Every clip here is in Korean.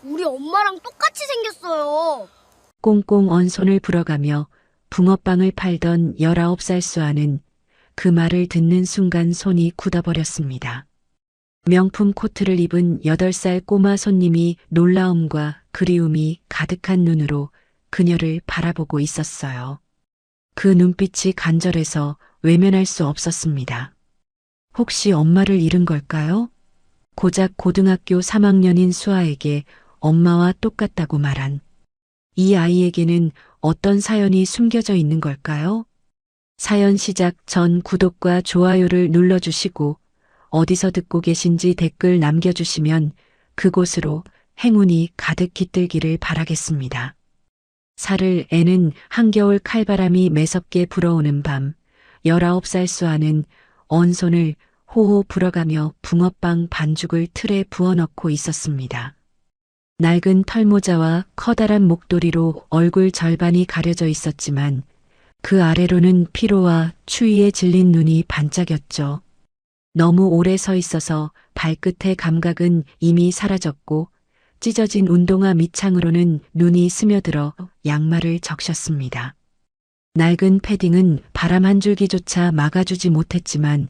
우리 엄마랑 똑같이 생겼어요. 꽁꽁 언 손을 불어가며 붕어빵을 팔던 19살 수아는 그 말을 듣는 순간 손이 굳어버렸습니다. 명품 코트를 입은 8살 꼬마 손님이 놀라움과 그리움이 가득한 눈으로 그녀를 바라보고 있었어요. 그 눈빛이 간절해서 외면할 수 없었습니다. 혹시 엄마를 잃은 걸까요? 고작 고등학교 3학년인 수아에게 엄마와 똑같다고 말한 이 아이에게는 어떤 사연이 숨겨져 있는 걸까요? 사연 시작 전 구독과 좋아요를 눌러주시고 어디서 듣고 계신지 댓글 남겨주시면 그곳으로 행운이 가득 깃들기를 바라겠습니다. 살을 애는 한겨울 칼바람이 매섭게 불어오는 밤 19살 수아는 언손을 호호 불어가며 붕어빵 반죽을 틀에 부어넣고 있었습니다. 낡은 털모자와 커다란 목도리로 얼굴 절반이 가려져 있었지만 그 아래로는 피로와 추위에 질린 눈이 반짝였죠. 너무 오래 서 있어서 발끝의 감각은 이미 사라졌고 찢어진 운동화 밑창으로는 눈이 스며들어 양말을 적셨습니다. 낡은 패딩은 바람 한 줄기조차 막아주지 못했지만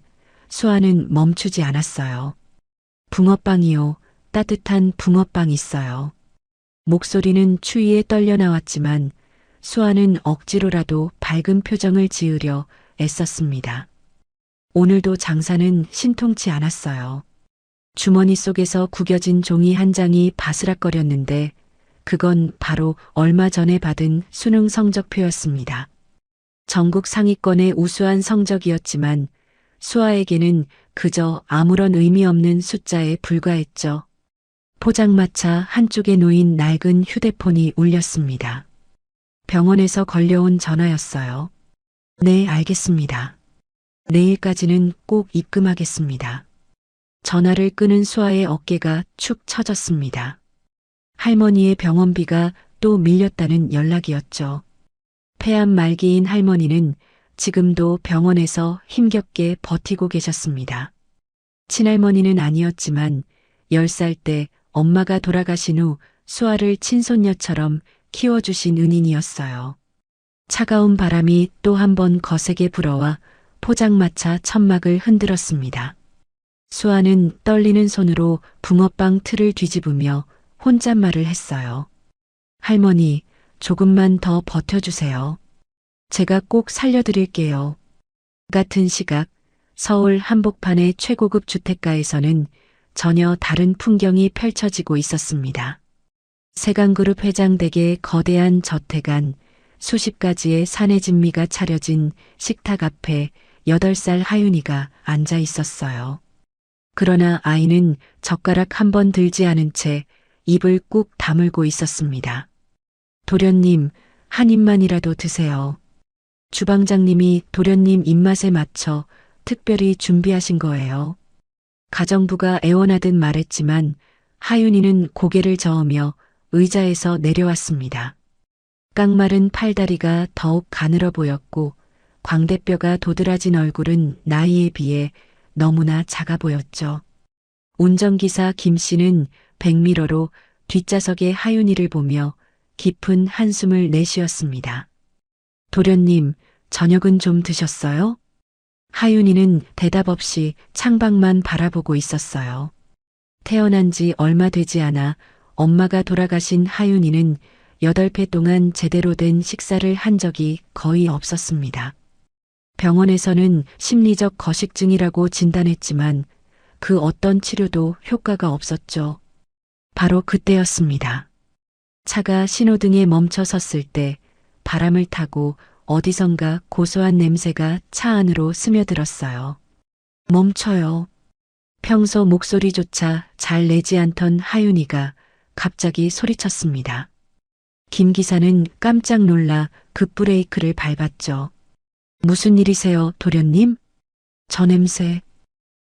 수아는 멈추지 않았어요. 붕어빵이요. 따뜻한 붕어빵 있어요. 목소리는 추위에 떨려 나왔지만 수아는 억지로라도 밝은 표정을 지으려 애썼습니다. 오늘도 장사는 신통치 않았어요. 주머니 속에서 구겨진 종이 한 장이 바스락거렸는데 그건 바로 얼마 전에 받은 수능 성적표였습니다. 전국 상위권의 우수한 성적이었지만 수아에게는 그저 아무런 의미 없는 숫자에 불과했죠. 포장마차 한쪽에 놓인 낡은 휴대폰이 울렸습니다. 병원에서 걸려온 전화였어요. 네, 알겠습니다. 내일까지는 꼭 입금하겠습니다. 전화를 끄는 수아의 어깨가 축 처졌습니다. 할머니의 병원비가 또 밀렸다는 연락이었죠. 폐암 말기인 할머니는 지금도 병원에서 힘겹게 버티고 계셨습니다. 친할머니는 아니었지만 10살 때 엄마가 돌아가신 후 수아를 친손녀처럼 키워주신 은인이었어요. 차가운 바람이 또 한 번 거세게 불어와 포장마차 천막을 흔들었습니다. 수아는 떨리는 손으로 붕어빵 틀을 뒤집으며 혼잣말을 했어요. 할머니, 조금만 더 버텨주세요. 제가 꼭 살려드릴게요. 같은 시각 서울 한복판의 최고급 주택가에서는 전혀 다른 풍경이 펼쳐지고 있었습니다. 세강그룹 회장 댁의 거대한 저택 안 수십 가지의 산의 진미가 차려진 식탁 앞에 8살 하윤이가 앉아 있었어요. 그러나 아이는 젓가락 한 번 들지 않은 채 입을 꾹 다물고 있었습니다. 도련님, 한 입만이라도 드세요. 주방장님이 도련님 입맛에 맞춰 특별히 준비하신 거예요. 가정부가 애원하듯 말했지만 하윤이는 고개를 저으며 의자에서 내려왔습니다. 깡마른 팔다리가 더욱 가늘어 보였고 광대뼈가 도드라진 얼굴은 나이에 비해 너무나 작아 보였죠. 운전기사 김 씨는 백미러로 뒷좌석의 하윤이를 보며 깊은 한숨을 내쉬었습니다. 도련님, 저녁은 좀 드셨어요? 하윤이는 대답 없이 창밖만 바라보고 있었어요. 태어난 지 얼마 되지 않아 엄마가 돌아가신 하윤이는 8회 동안 제대로 된 식사를 한 적이 거의 없었습니다. 병원에서는 심리적 거식증이라고 진단했지만 그 어떤 치료도 효과가 없었죠. 바로 그때였습니다. 차가 신호등에 멈춰 섰을 때 바람을 타고 어디선가 고소한 냄새가 차 안으로 스며들었어요. 멈춰요. 평소 목소리조차 잘 내지 않던 하윤이가 갑자기 소리쳤습니다. 김 기사는 깜짝 놀라 급브레이크를 밟았죠. 무슨 일이세요, 도련님? 저 냄새.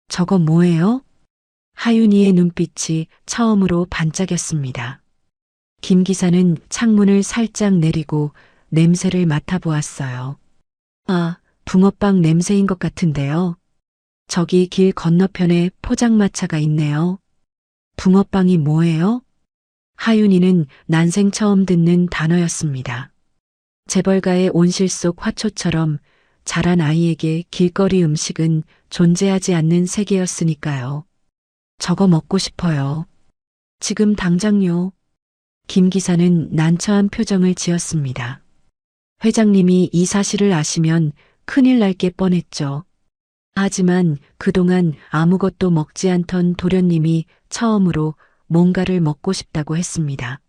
저거 뭐예요? 하윤이의 눈빛이 처음으로 반짝였습니다. 김 기사는 창문을 살짝 내리고 냄새를 맡아보았어요. 아, 붕어빵 냄새인 것 같은데요. 저기 길 건너편에 포장마차가 있네요. 붕어빵이 뭐예요? 하윤이는 난생 처음 듣는 단어였습니다. 재벌가의 온실 속 화초처럼 자란 아이에게 길거리 음식은 존재하지 않는 세계였으니까요. 저거 먹고 싶어요. 지금 당장요. 김 기사는 난처한 표정을 지었습니다. 회장님이 이 사실을 아시면 큰일 날 게 뻔했죠. 하지만 그동안 아무것도 먹지 않던 도련님이 처음으로 뭔가를 먹고 싶다고 했습니다.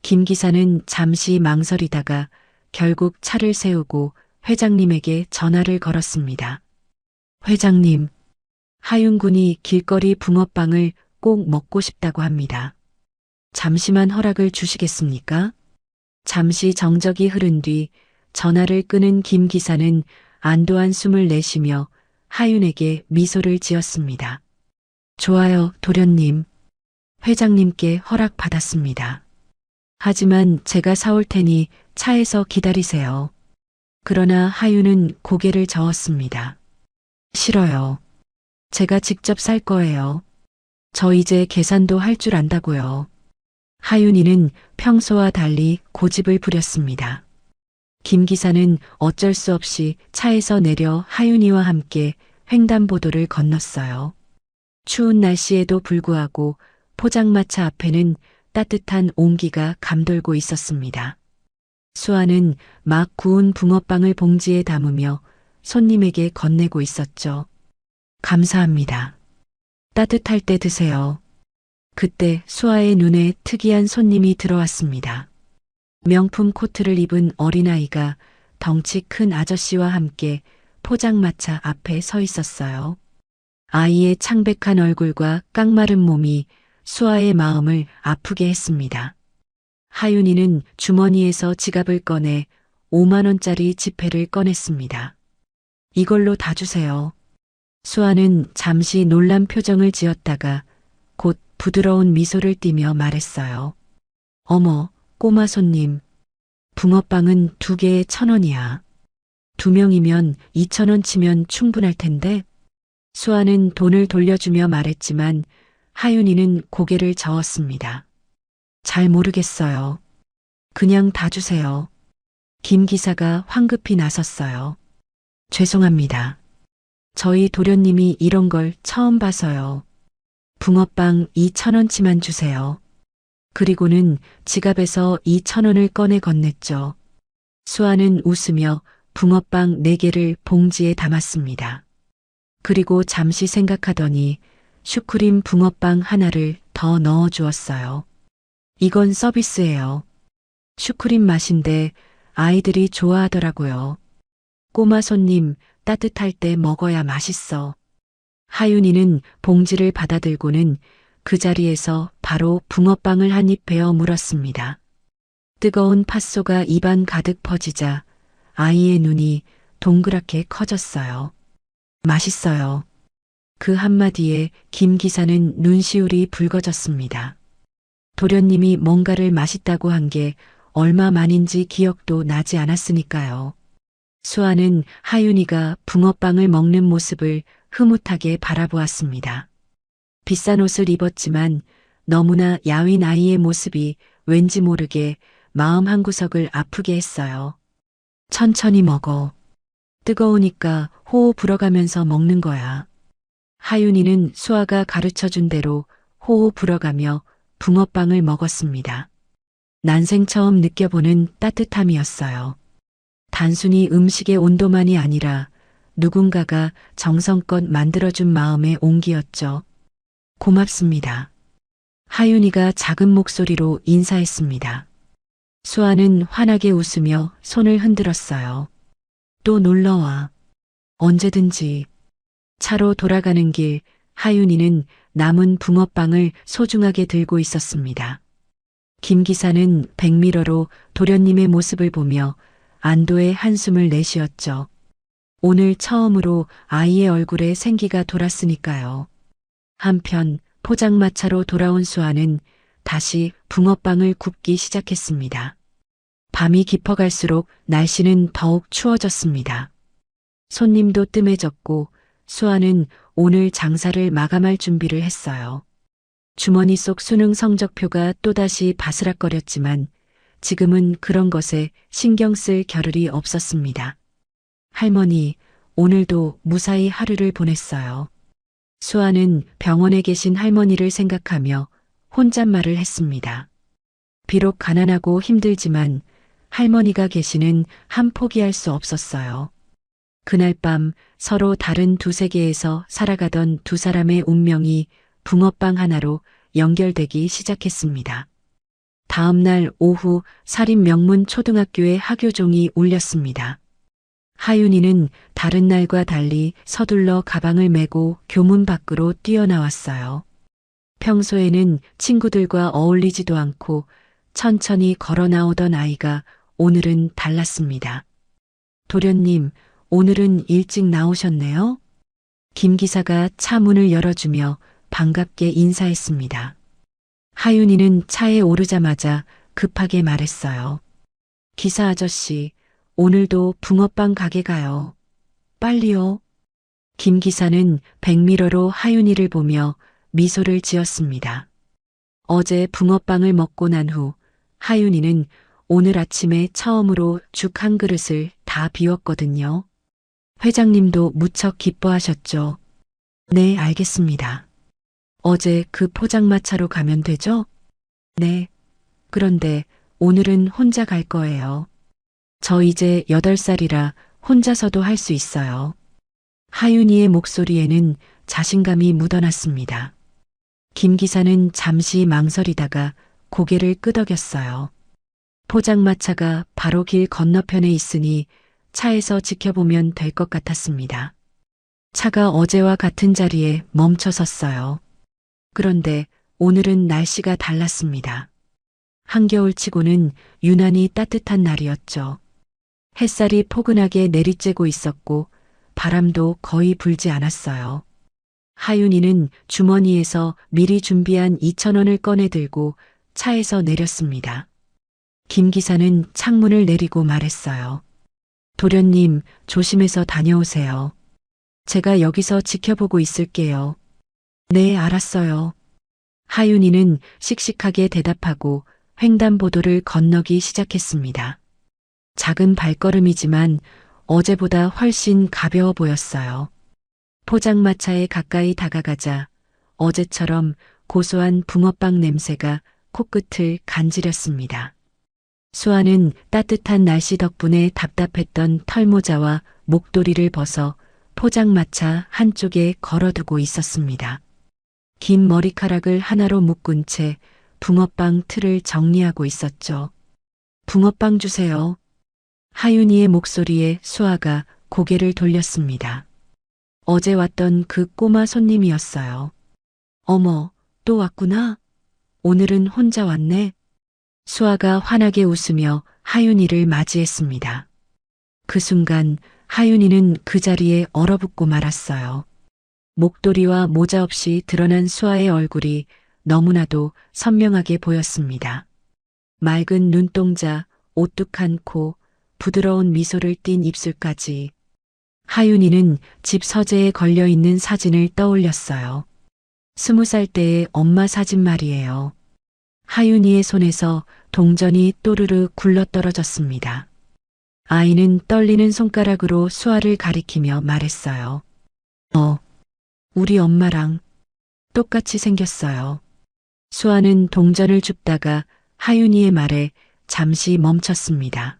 김 기사는 잠시 망설이다가 결국 차를 세우고 회장님에게 전화를 걸었습니다. 회장님, 하윤군이 길거리 붕어빵을 꼭 먹고 싶다고 합니다. 잠시만 허락을 주시겠습니까? 잠시 정적이 흐른 뒤 전화를 끊은 김 기사는 안도한 숨을 내쉬며 하윤에게 미소를 지었습니다. 좋아요, 도련님. 회장님께 허락받았습니다. 하지만 제가 사올 테니 차에서 기다리세요. 그러나 하윤은 고개를 저었습니다. 싫어요. 제가 직접 살 거예요. 저 이제 계산도 할 줄 안다고요. 하윤이는 평소와 달리 고집을 부렸습니다. 김 기사는 어쩔 수 없이 차에서 내려 하윤이와 함께 횡단보도를 건넜어요. 추운 날씨에도 불구하고 포장마차 앞에는 따뜻한 온기가 감돌고 있었습니다. 수아는 막 구운 붕어빵을 봉지에 담으며 손님에게 건네고 있었죠. 감사합니다. 따뜻할 때 드세요. 그때 수아의 눈에 특이한 손님이 들어왔습니다. 명품 코트를 입은 어린아이가 덩치 큰 아저씨와 함께 포장마차 앞에 서 있었어요. 아이의 창백한 얼굴과 깡마른 몸이 수아의 마음을 아프게 했습니다. 하윤이는 주머니에서 지갑을 꺼내 5만 원짜리 지폐를 꺼냈습니다. 이걸로 다 주세요. 수아는 잠시 놀란 표정을 지었다가 곧 부드러운 미소를 띠며 말했어요. 어머, 꼬마 손님. 붕어빵은 2개에 1,000원이야. 2명이면 2,000원 치면 충분할 텐데. 수아는 돈을 돌려주며 말했지만 하윤이는 고개를 저었습니다. 잘 모르겠어요. 그냥 다 주세요. 김 기사가 황급히 나섰어요. 죄송합니다. 저희 도련님이 이런 걸 처음 봐서요. 붕어빵 2,000원치만 주세요. 그리고는 지갑에서 2,000원을 꺼내 건넸죠. 수아는 웃으며 붕어빵 4개를 봉지에 담았습니다. 그리고 잠시 생각하더니 슈크림 붕어빵 하나를 더 넣어 주었어요. 이건 서비스예요. 슈크림 맛인데 아이들이 좋아하더라고요. 꼬마 손님, 따뜻할 때 먹어야 맛있어. 하윤이는 봉지를 받아들고는 그 자리에서 바로 붕어빵을 한 입 베어 물었습니다. 뜨거운 팥소가 입안 가득 퍼지자 아이의 눈이 동그랗게 커졌어요. 맛있어요. 그 한마디에 김 기사는 눈시울이 붉어졌습니다. 도련님이 뭔가를 맛있다고 한 게 얼마 만인지 기억도 나지 않았으니까요. 수아는 하윤이가 붕어빵을 먹는 모습을 흐뭇하게 바라보았습니다. 비싼 옷을 입었지만 너무나 야윈 아이의 모습이 왠지 모르게 마음 한구석을 아프게 했어요. 천천히 먹어. 뜨거우니까 호호 불어가면서 먹는 거야. 하윤이는 수아가 가르쳐준 대로 호호 불어가며 붕어빵을 먹었습니다. 난생 처음 느껴보는 따뜻함이었어요. 단순히 음식의 온도만이 아니라 누군가가 정성껏 만들어준 마음의 온기였죠. 고맙습니다. 하윤이가 작은 목소리로 인사했습니다. 수아는 환하게 웃으며 손을 흔들었어요. 또 놀러와. 언제든지. 차로 돌아가는 길 하윤이는 남은 붕어빵을 소중하게 들고 있었습니다. 김 기사는 백미러로 도련님의 모습을 보며 안도의 한숨을 내쉬었죠. 오늘 처음으로 아이의 얼굴에 생기가 돌았으니까요. 한편 포장마차로 돌아온 수아는 다시 붕어빵을 굽기 시작했습니다. 밤이 깊어갈수록 날씨는 더욱 추워졌습니다. 손님도 뜸해졌고 수아는 오늘 장사를 마감할 준비를 했어요. 주머니 속 수능 성적표가 또다시 바스락거렸지만 지금은 그런 것에 신경 쓸 겨를이 없었습니다. 할머니, 오늘도 무사히 하루를 보냈어요. 수아는 병원에 계신 할머니를 생각하며 혼잣말을 했습니다. 비록 가난하고 힘들지만 할머니가 계시는 한 포기할 수 없었어요. 그날 밤 서로 다른 두 세계에서 살아가던 두 사람의 운명이 붕어빵 하나로 연결되기 시작했습니다. 다음 날 오후 사립 명문 초등학교의 하교종이 울렸습니다. 하윤이는 다른 날과 달리 서둘러 가방을 메고 교문 밖으로 뛰어나왔어요. 평소에는 친구들과 어울리지도 않고 천천히 걸어 나오던 아이가 오늘은 달랐습니다. 도련님, 오늘은 일찍 나오셨네요? 김 기사가 차 문을 열어주며 반갑게 인사했습니다. 하윤이는 차에 오르자마자 급하게 말했어요. 기사 아저씨, 오늘도 붕어빵 가게 가요. 빨리요. 김 기사는 백미러로 하윤이를 보며 미소를 지었습니다. 어제 붕어빵을 먹고 난 후 하윤이는 오늘 아침에 처음으로 죽 한 그릇을 다 비웠거든요. 회장님도 무척 기뻐하셨죠? 네, 알겠습니다. 어제 그 포장마차로 가면 되죠? 네. 그런데 오늘은 혼자 갈 거예요. 저 이제 8살이라 혼자서도 할 수 있어요. 하윤이의 목소리에는 자신감이 묻어났습니다. 김 기사는 잠시 망설이다가 고개를 끄덕였어요. 포장마차가 바로 길 건너편에 있으니 차에서 지켜보면 될 것 같았습니다. 차가 어제와 같은 자리에 멈춰 섰어요. 그런데 오늘은 날씨가 달랐습니다. 한겨울치고는 유난히 따뜻한 날이었죠. 햇살이 포근하게 내리쬐고 있었고 바람도 거의 불지 않았어요. 하윤이는 주머니에서 미리 준비한 2,000원을 꺼내 들고 차에서 내렸습니다. 김 기사는 창문을 내리고 말했어요. 도련님, 조심해서 다녀오세요. 제가 여기서 지켜보고 있을게요. 네, 알았어요. 하윤이는 씩씩하게 대답하고 횡단보도를 건너기 시작했습니다. 작은 발걸음이지만 어제보다 훨씬 가벼워 보였어요. 포장마차에 가까이 다가가자 어제처럼 고소한 붕어빵 냄새가 코끝을 간지렸습니다. 수아는 따뜻한 날씨 덕분에 답답했던 털모자와 목도리를 벗어 포장마차 한쪽에 걸어두고 있었습니다. 긴 머리카락을 하나로 묶은 채 붕어빵 틀을 정리하고 있었죠. 붕어빵 주세요. 하윤이의 목소리에 수아가 고개를 돌렸습니다. 어제 왔던 그 꼬마 손님이었어요. 어머, 또 왔구나. 오늘은 혼자 왔네. 수아가 환하게 웃으며 하윤이를 맞이했습니다. 그 순간 하윤이는 그 자리에 얼어붙고 말았어요. 목도리와 모자 없이 드러난 수아의 얼굴이 너무나도 선명하게 보였습니다. 맑은 눈동자, 오뚝한 코, 부드러운 미소를 띤 입술까지. 하윤이는 집 서재에 걸려있는 사진을 떠올렸어요. 20살 때의 엄마 사진 말이에요. 하윤이의 손에서 동전이 또르르 굴러떨어졌습니다. 아이는 떨리는 손가락으로 수아를 가리키며 말했어요. 우리 엄마랑 똑같이 생겼어요. 수아는 동전을 줍다가 하윤이의 말에 잠시 멈췄습니다.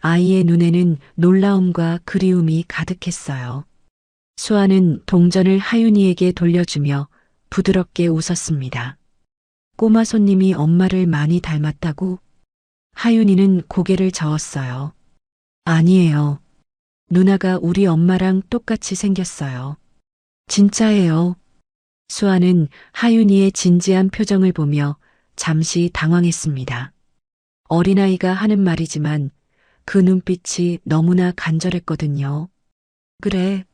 아이의 눈에는 놀라움과 그리움이 가득했어요. 수아는 동전을 하윤이에게 돌려주며 부드럽게 웃었습니다. 꼬마 손님이 엄마를 많이 닮았다고? 하윤이는 고개를 저었어요. 아니에요. 누나가 우리 엄마랑 똑같이 생겼어요. 진짜예요. 수아는 하윤이의 진지한 표정을 보며 잠시 당황했습니다. 어린아이가 하는 말이지만 그 눈빛이 너무나 간절했거든요. 그래.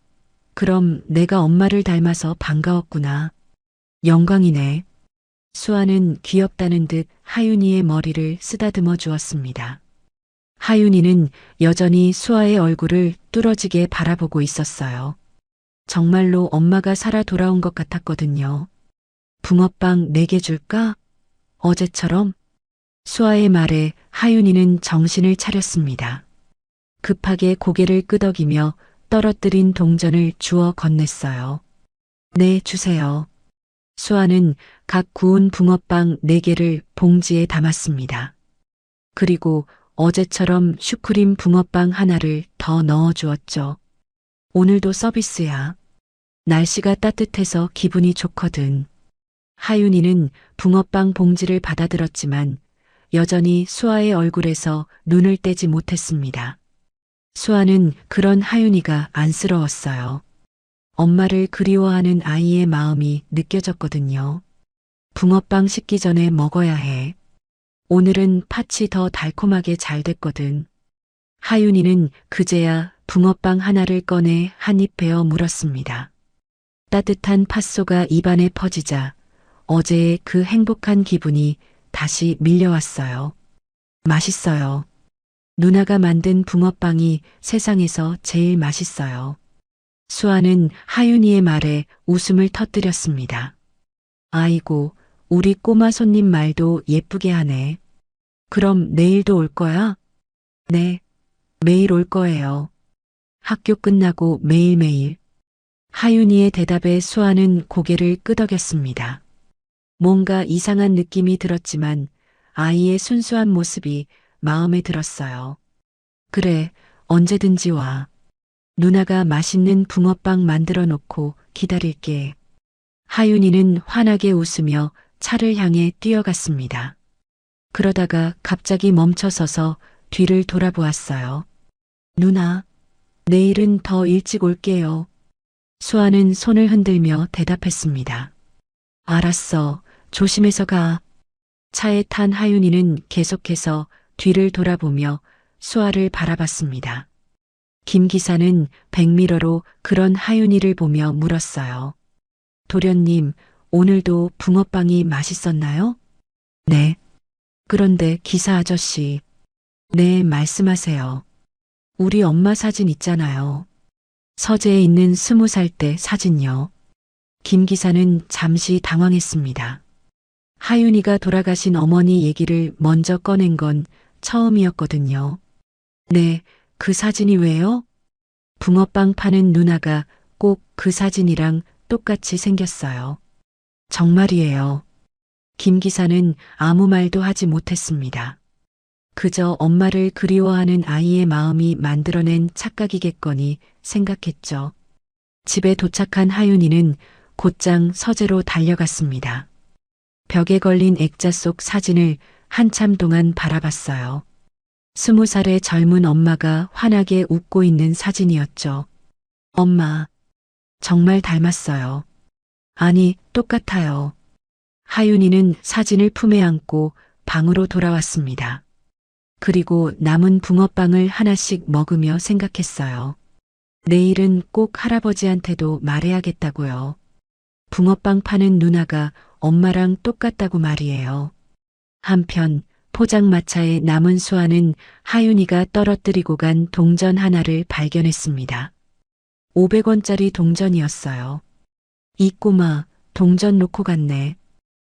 그럼 내가 엄마를 닮아서 반가웠구나. 영광이네. 수아는 귀엽다는 듯 하윤이의 머리를 쓰다듬어 주었습니다. 하윤이는 여전히 수아의 얼굴을 뚫어지게 바라보고 있었어요. 정말로 엄마가 살아 돌아온 것 같았거든요. 붕어빵 4개 줄까? 어제처럼? 수아의 말에 하윤이는 정신을 차렸습니다. 급하게 고개를 끄덕이며 떨어뜨린 동전을 주워 건넸어요. 네, 주세요. 수아는 각 구운 붕어빵 4개를 봉지에 담았습니다. 그리고 어제처럼 슈크림 붕어빵 하나를 더 넣어 주었죠. 오늘도 서비스야. 날씨가 따뜻해서 기분이 좋거든. 하윤이는 붕어빵 봉지를 받아들었지만 여전히 수아의 얼굴에서 눈을 떼지 못했습니다. 수아는 그런 하윤이가 안쓰러웠어요. 엄마를 그리워하는 아이의 마음이 느껴졌거든요. 붕어빵 식기 전에 먹어야 해. 오늘은 팥이 더 달콤하게 잘 됐거든. 하윤이는 그제야 붕어빵 하나를 꺼내 한 입 베어 물었습니다. 따뜻한 팥소가 입안에 퍼지자 어제의 그 행복한 기분이 다시 밀려왔어요. 맛있어요. 누나가 만든 붕어빵이 세상에서 제일 맛있어요. 수아는 하윤이의 말에 웃음을 터뜨렸습니다. 아이고, 우리 꼬마 손님 말도 예쁘게 하네. 그럼 내일도 올 거야? 네, 매일 올 거예요. 학교 끝나고 매일매일. 하윤이의 대답에 수아는 고개를 끄덕였습니다. 뭔가 이상한 느낌이 들었지만 아이의 순수한 모습이 마음에 들었어요. 그래, 언제든지 와. 누나가 맛있는 붕어빵 만들어 놓고 기다릴게. 하윤이는 환하게 웃으며 차를 향해 뛰어갔습니다. 그러다가 갑자기 멈춰서서 뒤를 돌아보았어요. 누나, 내일은 더 일찍 올게요. 수아는 손을 흔들며 대답했습니다. 알았어. 조심해서 가. 차에 탄 하윤이는 계속해서 뒤를 돌아보며 수아를 바라봤습니다. 김 기사는 백미러로 그런 하윤이를 보며 물었어요. 도련님, 오늘도 붕어빵이 맛있었나요? 네. 그런데 기사 아저씨. 네, 말씀하세요. 우리 엄마 사진 있잖아요. 서재에 있는 20살 때 사진요. 김 기사는 잠시 당황했습니다. 하윤이가 돌아가신 어머니 얘기를 먼저 꺼낸 건 처음이었거든요. 네, 그 사진이 왜요? 붕어빵 파는 누나가 꼭 그 사진이랑 똑같이 생겼어요. 정말이에요. 김 기사는 아무 말도 하지 못했습니다. 그저 엄마를 그리워하는 아이의 마음이 만들어낸 착각이겠거니 생각했죠. 집에 도착한 하윤이는 곧장 서재로 달려갔습니다. 벽에 걸린 액자 속 사진을 한참 동안 바라봤어요. 20살의 젊은 엄마가 환하게 웃고 있는 사진이었죠. 엄마, 정말 닮았어요. 아니, 똑같아요. 하윤이는 사진을 품에 안고 방으로 돌아왔습니다. 그리고 남은 붕어빵을 하나씩 먹으며 생각했어요. 내일은 꼭 할아버지한테도 말해야겠다고요. 붕어빵 파는 누나가 엄마랑 똑같다고 말이에요. 한편 포장마차에 남은 수아는 하윤이가 떨어뜨리고 간 동전 하나를 발견했습니다. 500원짜리 동전이었어요. 이 꼬마 동전 놓고 갔네.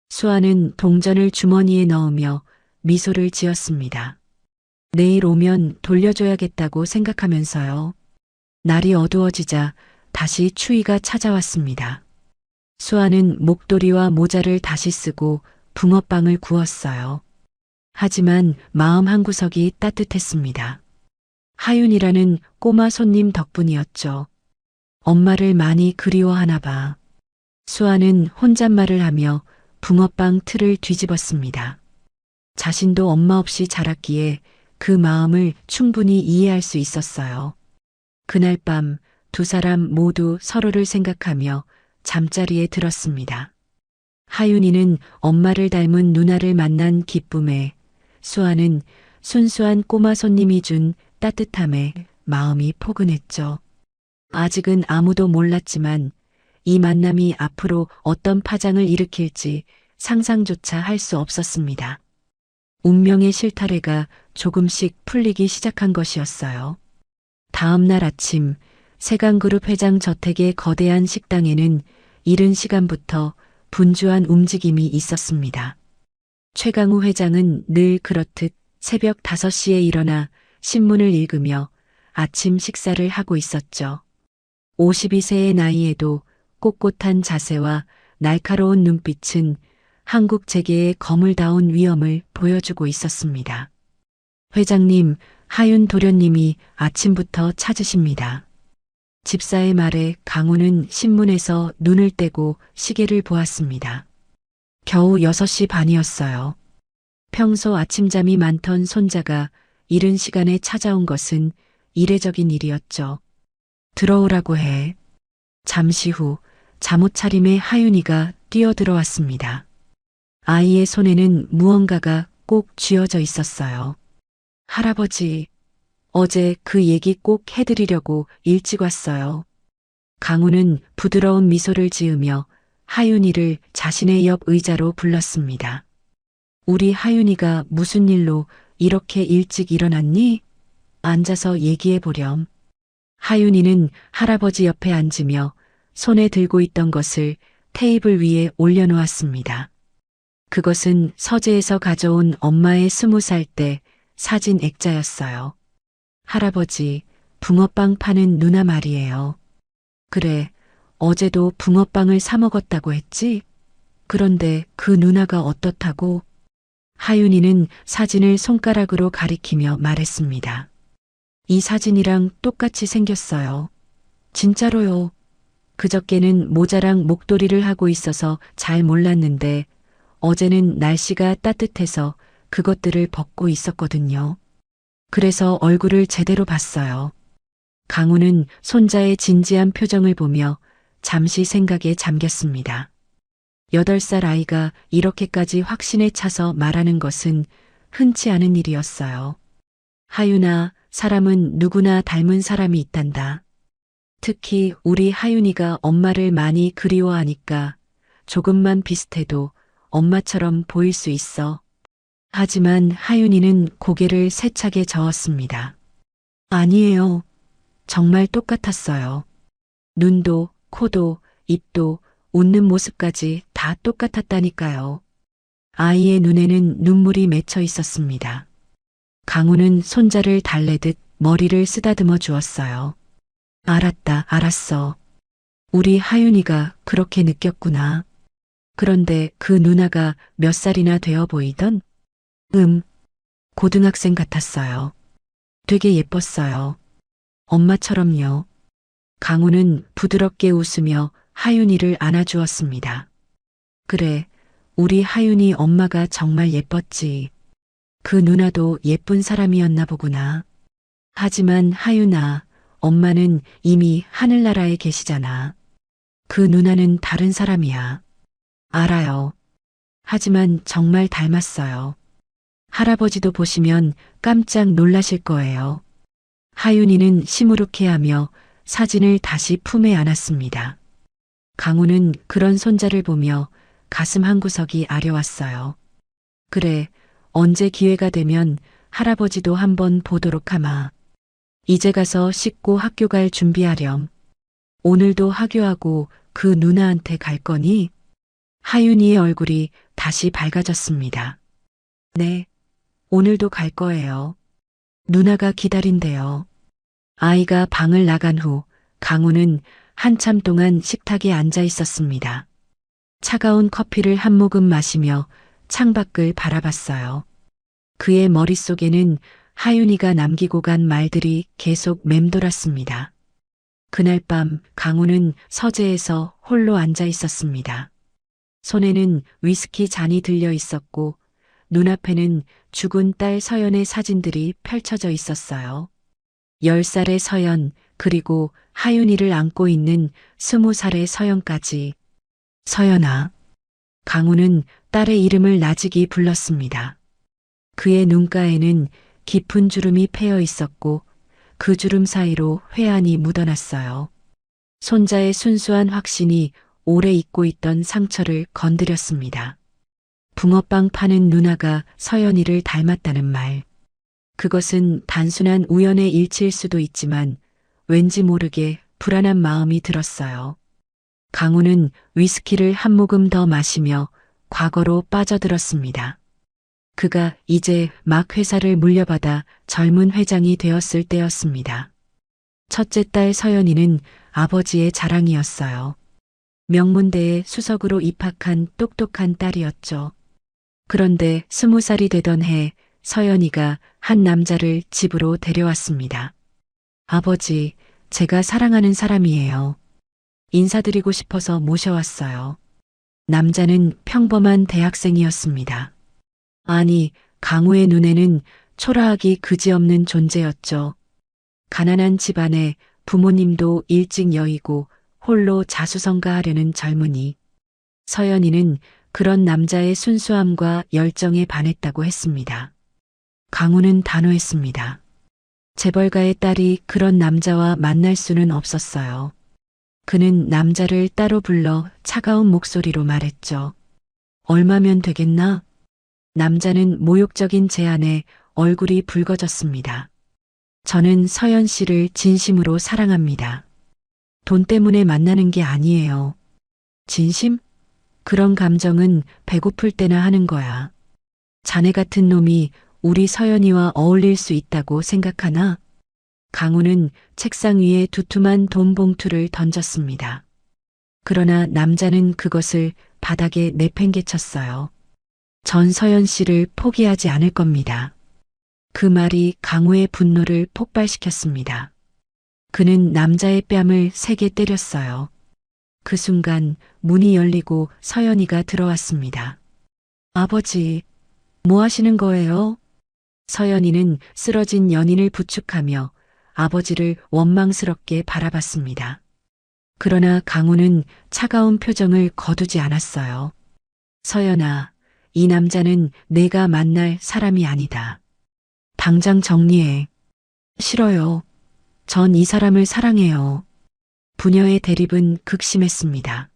수아는 동전을 주머니에 넣으며 미소를 지었습니다. 내일 오면 돌려줘야겠다고 생각하면서요. 날이 어두워지자 다시 추위가 찾아왔습니다. 수아는 목도리와 모자를 다시 쓰고 붕어빵을 구웠어요. 하지만 마음 한구석이 따뜻했습니다. 하윤이라는 꼬마 손님 덕분이었죠. 엄마를 많이 그리워하나 봐. 수아는 혼잣말을 하며 붕어빵 틀을 뒤집었습니다. 자신도 엄마 없이 자랐기에 그 마음을 충분히 이해할 수 있었어요. 그날 밤 두 사람 모두 서로를 생각하며 잠자리에 들었습니다. 하윤이는 엄마를 닮은 누나를 만난 기쁨에, 수아는 순수한 꼬마 손님이 준 따뜻함에 마음이 포근했죠. 아직은 아무도 몰랐지만 이 만남이 앞으로 어떤 파장을 일으킬지 상상조차 할 수 없었습니다. 운명의 실타래가 조금씩 풀리기 시작한 것이었어요. 다음 날 아침 세강그룹 회장 저택의 거대한 식당에는 이른 시간부터 분주한 움직임이 있었습니다. 최강우 회장은 늘 그렇듯 새벽 5시에 일어나 신문을 읽으며 아침 식사를 하고 있었죠. 52세의 나이에도 꼿꼿한 자세와 날카로운 눈빛은 한국 재계의 거물다운 위엄을 보여주고 있었습니다. 회장님, 하윤 도련님이 아침부터 찾으십니다. 집사의 말에 강우는 신문에서 눈을 떼고 시계를 보았습니다. 겨우 6시 반이었어요. 평소 아침잠이 많던 손자가 이른 시간에 찾아온 것은 이례적인 일이었죠. 들어오라고 해. 잠시 후 잠옷 차림의 하윤이가 뛰어들어왔습니다. 아이의 손에는 무언가가 꼭 쥐어져 있었어요. 할아버지, 어제 그 얘기 꼭 해드리려고 일찍 왔어요. 강우는 부드러운 미소를 지으며 하윤이를 자신의 옆 의자로 불렀습니다. 우리 하윤이가 무슨 일로 이렇게 일찍 일어났니? 앉아서 얘기해 보렴. 하윤이는 할아버지 옆에 앉으며 손에 들고 있던 것을 테이블 위에 올려놓았습니다. 그것은 서재에서 가져온 엄마의 20살 때 사진 액자였어요. 할아버지, 붕어빵 파는 누나 말이에요. 그래, 어제도 붕어빵을 사 먹었다고 했지? 그런데 그 누나가 어떻다고? 하윤이는 사진을 손가락으로 가리키며 말했습니다. 이 사진이랑 똑같이 생겼어요. 진짜로요. 그저께는 모자랑 목도리를 하고 있어서 잘 몰랐는데 어제는 날씨가 따뜻해서 그것들을 벗고 있었거든요. 그래서 얼굴을 제대로 봤어요. 강우는 손자의 진지한 표정을 보며 잠시 생각에 잠겼습니다. 8살 아이가 이렇게까지 확신에 차서 말하는 것은 흔치 않은 일이었어요. 하윤아, 사람은 누구나 닮은 사람이 있단다. 특히 우리 하윤이가 엄마를 많이 그리워하니까 조금만 비슷해도 엄마처럼 보일 수 있어. 하지만 하윤이는 고개를 세차게 저었습니다. 아니에요. 정말 똑같았어요. 눈도, 코도, 입도, 웃는 모습까지 다 똑같았다니까요. 아이의 눈에는 눈물이 맺혀 있었습니다. 강우는 손자를 달래듯 머리를 쓰다듬어 주었어요. 알았다, 알았어. 우리 하윤이가 그렇게 느꼈구나. 그런데 그 누나가 몇 살이나 되어 보이던? 고등학생 같았어요. 되게 예뻤어요. 엄마처럼요. 강우는 부드럽게 웃으며 하윤이를 안아주었습니다. 그래, 우리 하윤이 엄마가 정말 예뻤지. 그 누나도 예쁜 사람이었나 보구나. 하지만 하윤아, 엄마는 이미 하늘나라에 계시잖아. 그 누나는 다른 사람이야. 알아요. 하지만 정말 닮았어요. 할아버지도 보시면 깜짝 놀라실 거예요. 하윤이는 시무룩해하며 사진을 다시 품에 안았습니다. 강우는 그런 손자를 보며 가슴 한구석이 아려왔어요. 그래, 언제 기회가 되면 할아버지도 한번 보도록 하마. 이제 가서 씻고 학교 갈 준비하렴. 오늘도 하교하고 그 누나한테 갈 거니? 하윤이의 얼굴이 다시 밝아졌습니다. 네, 오늘도 갈 거예요. 누나가 기다린대요. 아이가 방을 나간 후 강우는 한참 동안 식탁에 앉아 있었습니다. 차가운 커피를 한 모금 마시며 창밖을 바라봤어요. 그의 머릿속에는 하윤이가 남기고 간 말들이 계속 맴돌았습니다. 그날 밤 강우는 서재에서 홀로 앉아 있었습니다. 손에는 위스키 잔이 들려 있었고 눈앞에는 죽은 딸 서연의 사진들이 펼쳐져 있었어요. 10살의 서연, 그리고 하윤이를 안고 있는 20살의 서연까지. 서연아. 강우는 딸의 이름을 나직이 불렀습니다. 그의 눈가에는 깊은 주름이 패여 있었고 그 주름 사이로 회한이 묻어났어요. 손자의 순수한 확신이 오래 잊고 있던 상처를 건드렸습니다. 붕어빵 파는 누나가 서연이를 닮았다는 말. 그것은 단순한 우연의 일치일 수도 있지만 왠지 모르게 불안한 마음이 들었어요. 강우는 위스키를 한 모금 더 마시며 과거로 빠져들었습니다. 그가 이제 막 회사를 물려받아 젊은 회장이 되었을 때였습니다. 첫째 딸 서연이는 아버지의 자랑이었어요. 명문대에 수석으로 입학한 똑똑한 딸이었죠. 그런데 20살이 되던 해 서연이가 한 남자를 집으로 데려왔습니다. 아버지, 제가 사랑하는 사람이에요. 인사드리고 싶어서 모셔왔어요. 남자는 평범한 대학생이었습니다. 아니, 강우의 눈에는 초라하기 그지없는 존재였죠. 가난한 집안에 부모님도 일찍 여의고 홀로 자수성가하려는 젊은이. 서연이는 그런 남자의 순수함과 열정에 반했다고 했습니다. 강우는 단호했습니다. 재벌가의 딸이 그런 남자와 만날 수는 없었어요. 그는 남자를 따로 불러 차가운 목소리로 말했죠. 얼마면 되겠나? 남자는 모욕적인 제안에 얼굴이 붉어졌습니다. 저는 서연 씨를 진심으로 사랑합니다. 돈 때문에 만나는 게 아니에요. 진심? 그런 감정은 배고플 때나 하는 거야. 자네 같은 놈이 우리 서연이와 어울릴 수 있다고 생각하나? 강우는 책상 위에 두툼한 돈 봉투를 던졌습니다. 그러나 남자는 그것을 바닥에 내팽개쳤어요. 전 서연 씨를 포기하지 않을 겁니다. 그 말이 강우의 분노를 폭발시켰습니다. 그는 남자의 뺨을 세게 때렸어요. 그 순간 문이 열리고 서연이가 들어왔습니다. 아버지, 뭐 하시는 거예요? 서연이는 쓰러진 연인을 부축하며 아버지를 원망스럽게 바라봤습니다. 그러나 강우는 차가운 표정을 거두지 않았어요. 서연아, 이 남자는 내가 만날 사람이 아니다. 당장 정리해. 싫어요. 전 이 사람을 사랑해요. 부녀의 대립은 극심했습니다.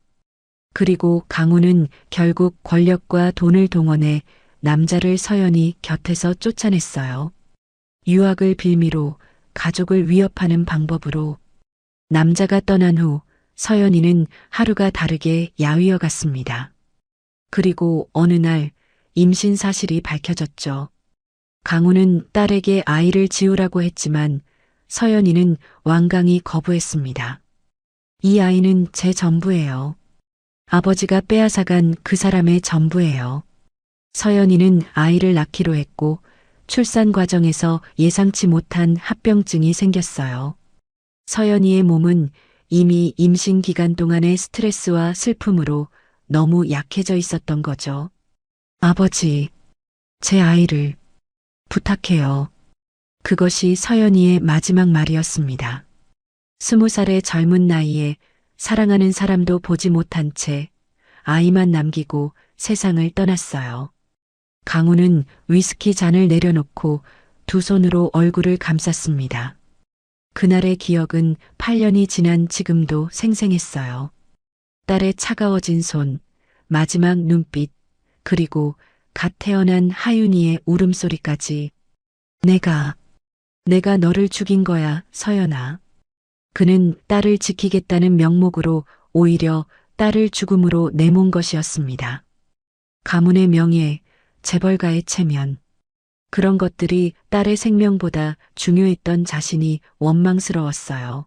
그리고 강우는 결국 권력과 돈을 동원해 남자를 서연이 곁에서 쫓아냈어요. 유학을 빌미로 가족을 위협하는 방법으로. 남자가 떠난 후 서연이는 하루가 다르게 야위어 갔습니다. 그리고 어느 날 임신 사실이 밝혀졌죠. 강우는 딸에게 아이를 지우라고 했지만 서연이는 완강히 거부했습니다. 이 아이는 제 전부예요. 아버지가 빼앗아간 그 사람의 전부예요. 서연이는 아이를 낳기로 했고 출산 과정에서 예상치 못한 합병증이 생겼어요. 서연이의 몸은 이미 임신 기간 동안의 스트레스와 슬픔으로 너무 약해져 있었던 거죠. 아버지, 제 아이를 부탁해요. 그것이 서연이의 마지막 말이었습니다. 20살의 젊은 나이에 사랑하는 사람도 보지 못한 채 아이만 남기고 세상을 떠났어요. 강우는 위스키 잔을 내려놓고 두 손으로 얼굴을 감쌌습니다. 그날의 기억은 8년이 지난 지금도 생생했어요. 딸의 차가워진 손, 마지막 눈빛, 그리고 갓 태어난 하윤이의 울음소리까지. 내가 너를 죽인 거야, 서연아. 그는 딸을 지키겠다는 명목으로 오히려 딸을 죽음으로 내몬 것이었습니다. 가문의 명예, 재벌가의 체면. 그런 것들이 딸의 생명보다 중요했던 자신이 원망스러웠어요.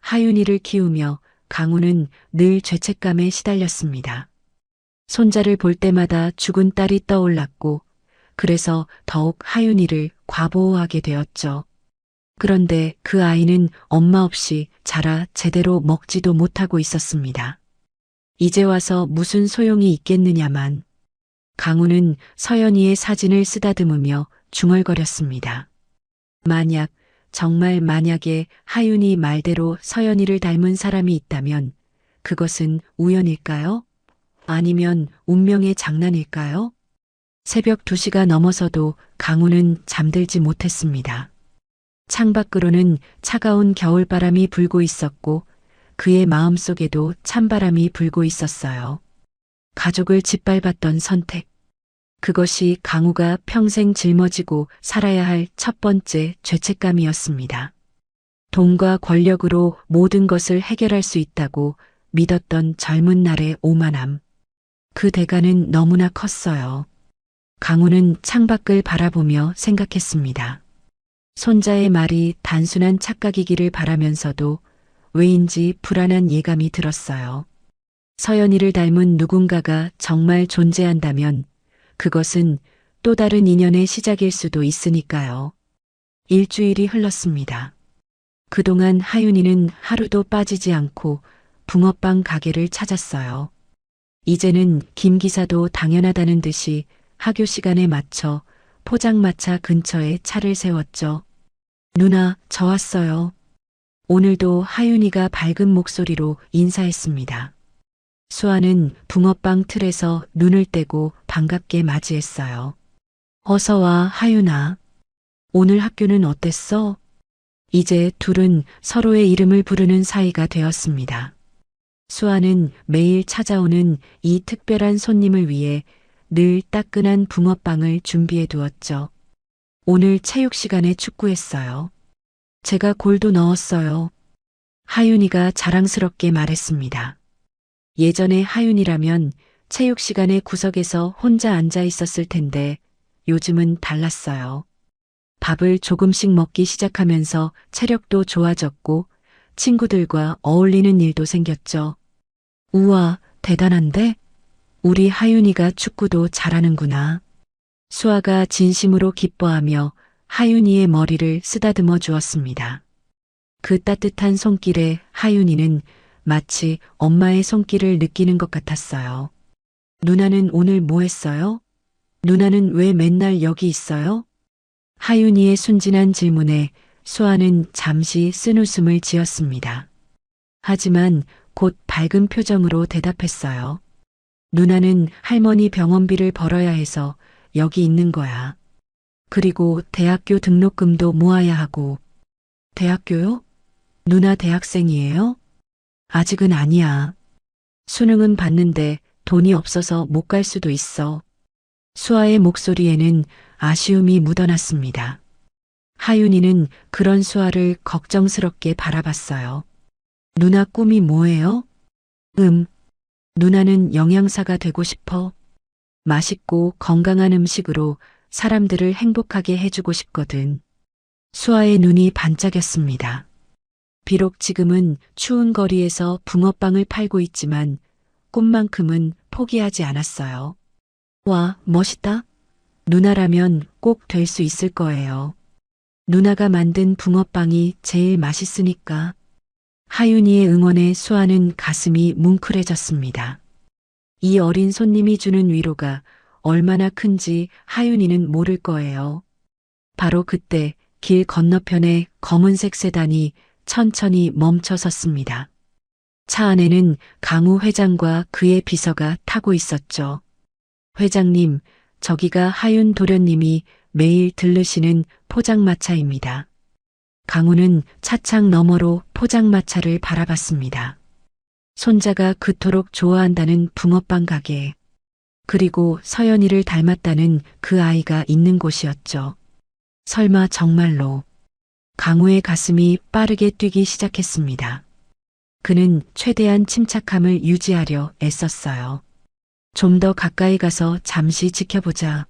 하윤이를 키우며 강우는 늘 죄책감에 시달렸습니다. 손자를 볼 때마다 죽은 딸이 떠올랐고 그래서 더욱 하윤이를 과보호하게 되었죠. 그런데 그 아이는 엄마 없이 자라 제대로 먹지도 못하고 있었습니다. 이제 와서 무슨 소용이 있겠느냐만. 강우는 서연이의 사진을 쓰다듬으며 중얼거렸습니다. 정말 만약에 하윤이 말대로 서연이를 닮은 사람이 있다면 그것은 우연일까요? 아니면 운명의 장난일까요? 새벽 2시가 넘어서도 강우는 잠들지 못했습니다. 창밖으로는 차가운 겨울바람이 불고 있었고 그의 마음속에도 찬바람이 불고 있었어요. 가족을 짓밟았던 선택. 그것이 강우가 평생 짊어지고 살아야 할 첫 번째 죄책감이었습니다. 돈과 권력으로 모든 것을 해결할 수 있다고 믿었던 젊은 날의 오만함. 그 대가는 너무나 컸어요. 강우는 창밖을 바라보며 생각했습니다. 손자의 말이 단순한 착각이기를 바라면서도 왜인지 불안한 예감이 들었어요. 서연이를 닮은 누군가가 정말 존재한다면 그것은 또 다른 인연의 시작일 수도 있으니까요. 일주일이 흘렀습니다. 그동안 하윤이는 하루도 빠지지 않고 붕어빵 가게를 찾았어요. 이제는 김 기사도 당연하다는 듯이 학교 시간에 맞춰 포장마차 근처에 차를 세웠죠. 누나, 저 왔어요. 오늘도 하윤이가 밝은 목소리로 인사했습니다. 수아는 붕어빵 틀에서 눈을 떼고 반갑게 맞이했어요. 어서 와, 하윤아. 오늘 학교는 어땠어? 이제 둘은 서로의 이름을 부르는 사이가 되었습니다. 수아는 매일 찾아오는 이 특별한 손님을 위해 늘 따끈한 붕어빵을 준비해 두었죠. 오늘 체육 시간에 축구했어요. 제가 골도 넣었어요. 하윤이가 자랑스럽게 말했습니다. 예전에 하윤이라면 체육 시간에 구석에서 혼자 앉아 있었을 텐데 요즘은 달랐어요. 밥을 조금씩 먹기 시작하면서 체력도 좋아졌고 친구들과 어울리는 일도 생겼죠. 우와, 대단한데? 우리 하윤이가 축구도 잘하는구나. 수아가 진심으로 기뻐하며 하윤이의 머리를 쓰다듬어 주었습니다. 그 따뜻한 손길에 하윤이는 마치 엄마의 손길을 느끼는 것 같았어요. 누나는 오늘 뭐 했어요? 누나는 왜 맨날 여기 있어요? 하윤이의 순진한 질문에 수아는 잠시 쓴웃음을 지었습니다. 하지만 곧 밝은 표정으로 대답했어요. 누나는 할머니 병원비를 벌어야 해서 여기 있는 거야. 그리고 대학교 등록금도 모아야 하고. 대학교요? 누나 대학생이에요? 아직은 아니야. 수능은 봤는데 돈이 없어서 못 갈 수도 있어. 수아의 목소리에는 아쉬움이 묻어났습니다. 하윤이는 그런 수아를 걱정스럽게 바라봤어요. 누나 꿈이 뭐예요? 누나는 영양사가 되고 싶어. 맛있고 건강한 음식으로 사람들을 행복하게 해주고 싶거든. 수아의 눈이 반짝였습니다. 비록 지금은 추운 거리에서 붕어빵을 팔고 있지만 꿈만큼은 포기하지 않았어요. 와, 멋있다. 누나라면 꼭 될 수 있을 거예요. 누나가 만든 붕어빵이 제일 맛있으니까. 하윤이의 응원에 수아는 가슴이 뭉클해졌습니다. 이 어린 손님이 주는 위로가 얼마나 큰지 하윤이는 모를 거예요. 바로 그때 길 건너편에 검은색 세단이 천천히 멈춰 섰습니다. 차 안에는 강우 회장과 그의 비서가 타고 있었죠. 회장님, 저기가 하윤 도련님이 매일 들르시는 포장마차입니다. 강우는 차창 너머로 포장마차를 바라봤습니다. 손자가 그토록 좋아한다는 붕어빵 가게, 그리고 서연이를 닮았다는 그 아이가 있는 곳이었죠. 설마 정말로. 강우의 가슴이 빠르게 뛰기 시작했습니다. 그는 최대한 침착함을 유지하려 애썼어요. 좀 더 가까이 가서 잠시 지켜보자.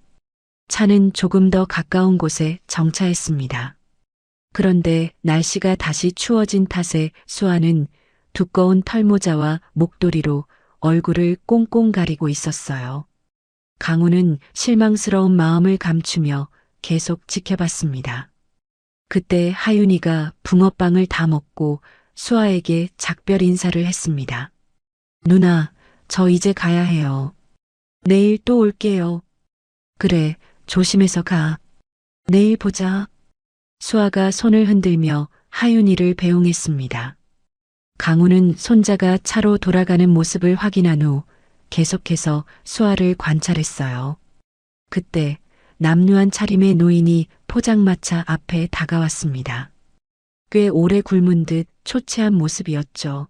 차는 조금 더 가까운 곳에 정차했습니다. 그런데 날씨가 다시 추워진 탓에 수아는 두꺼운 털모자와 목도리로 얼굴을 꽁꽁 가리고 있었어요. 강우는 실망스러운 마음을 감추며 계속 지켜봤습니다. 그때 하윤이가 붕어빵을 다 먹고 수아에게 작별 인사를 했습니다. 누나, 저 이제 가야 해요. 내일 또 올게요. 그래, 조심해서 가. 내일 보자. 수아가 손을 흔들며 하윤이를 배웅했습니다. 강우는 손자가 차로 돌아가는 모습을 확인한 후 계속해서 수아를 관찰했어요. 그때 남루한 차림의 노인이 포장마차 앞에 다가왔습니다. 꽤 오래 굶은 듯 초췌한 모습이었죠.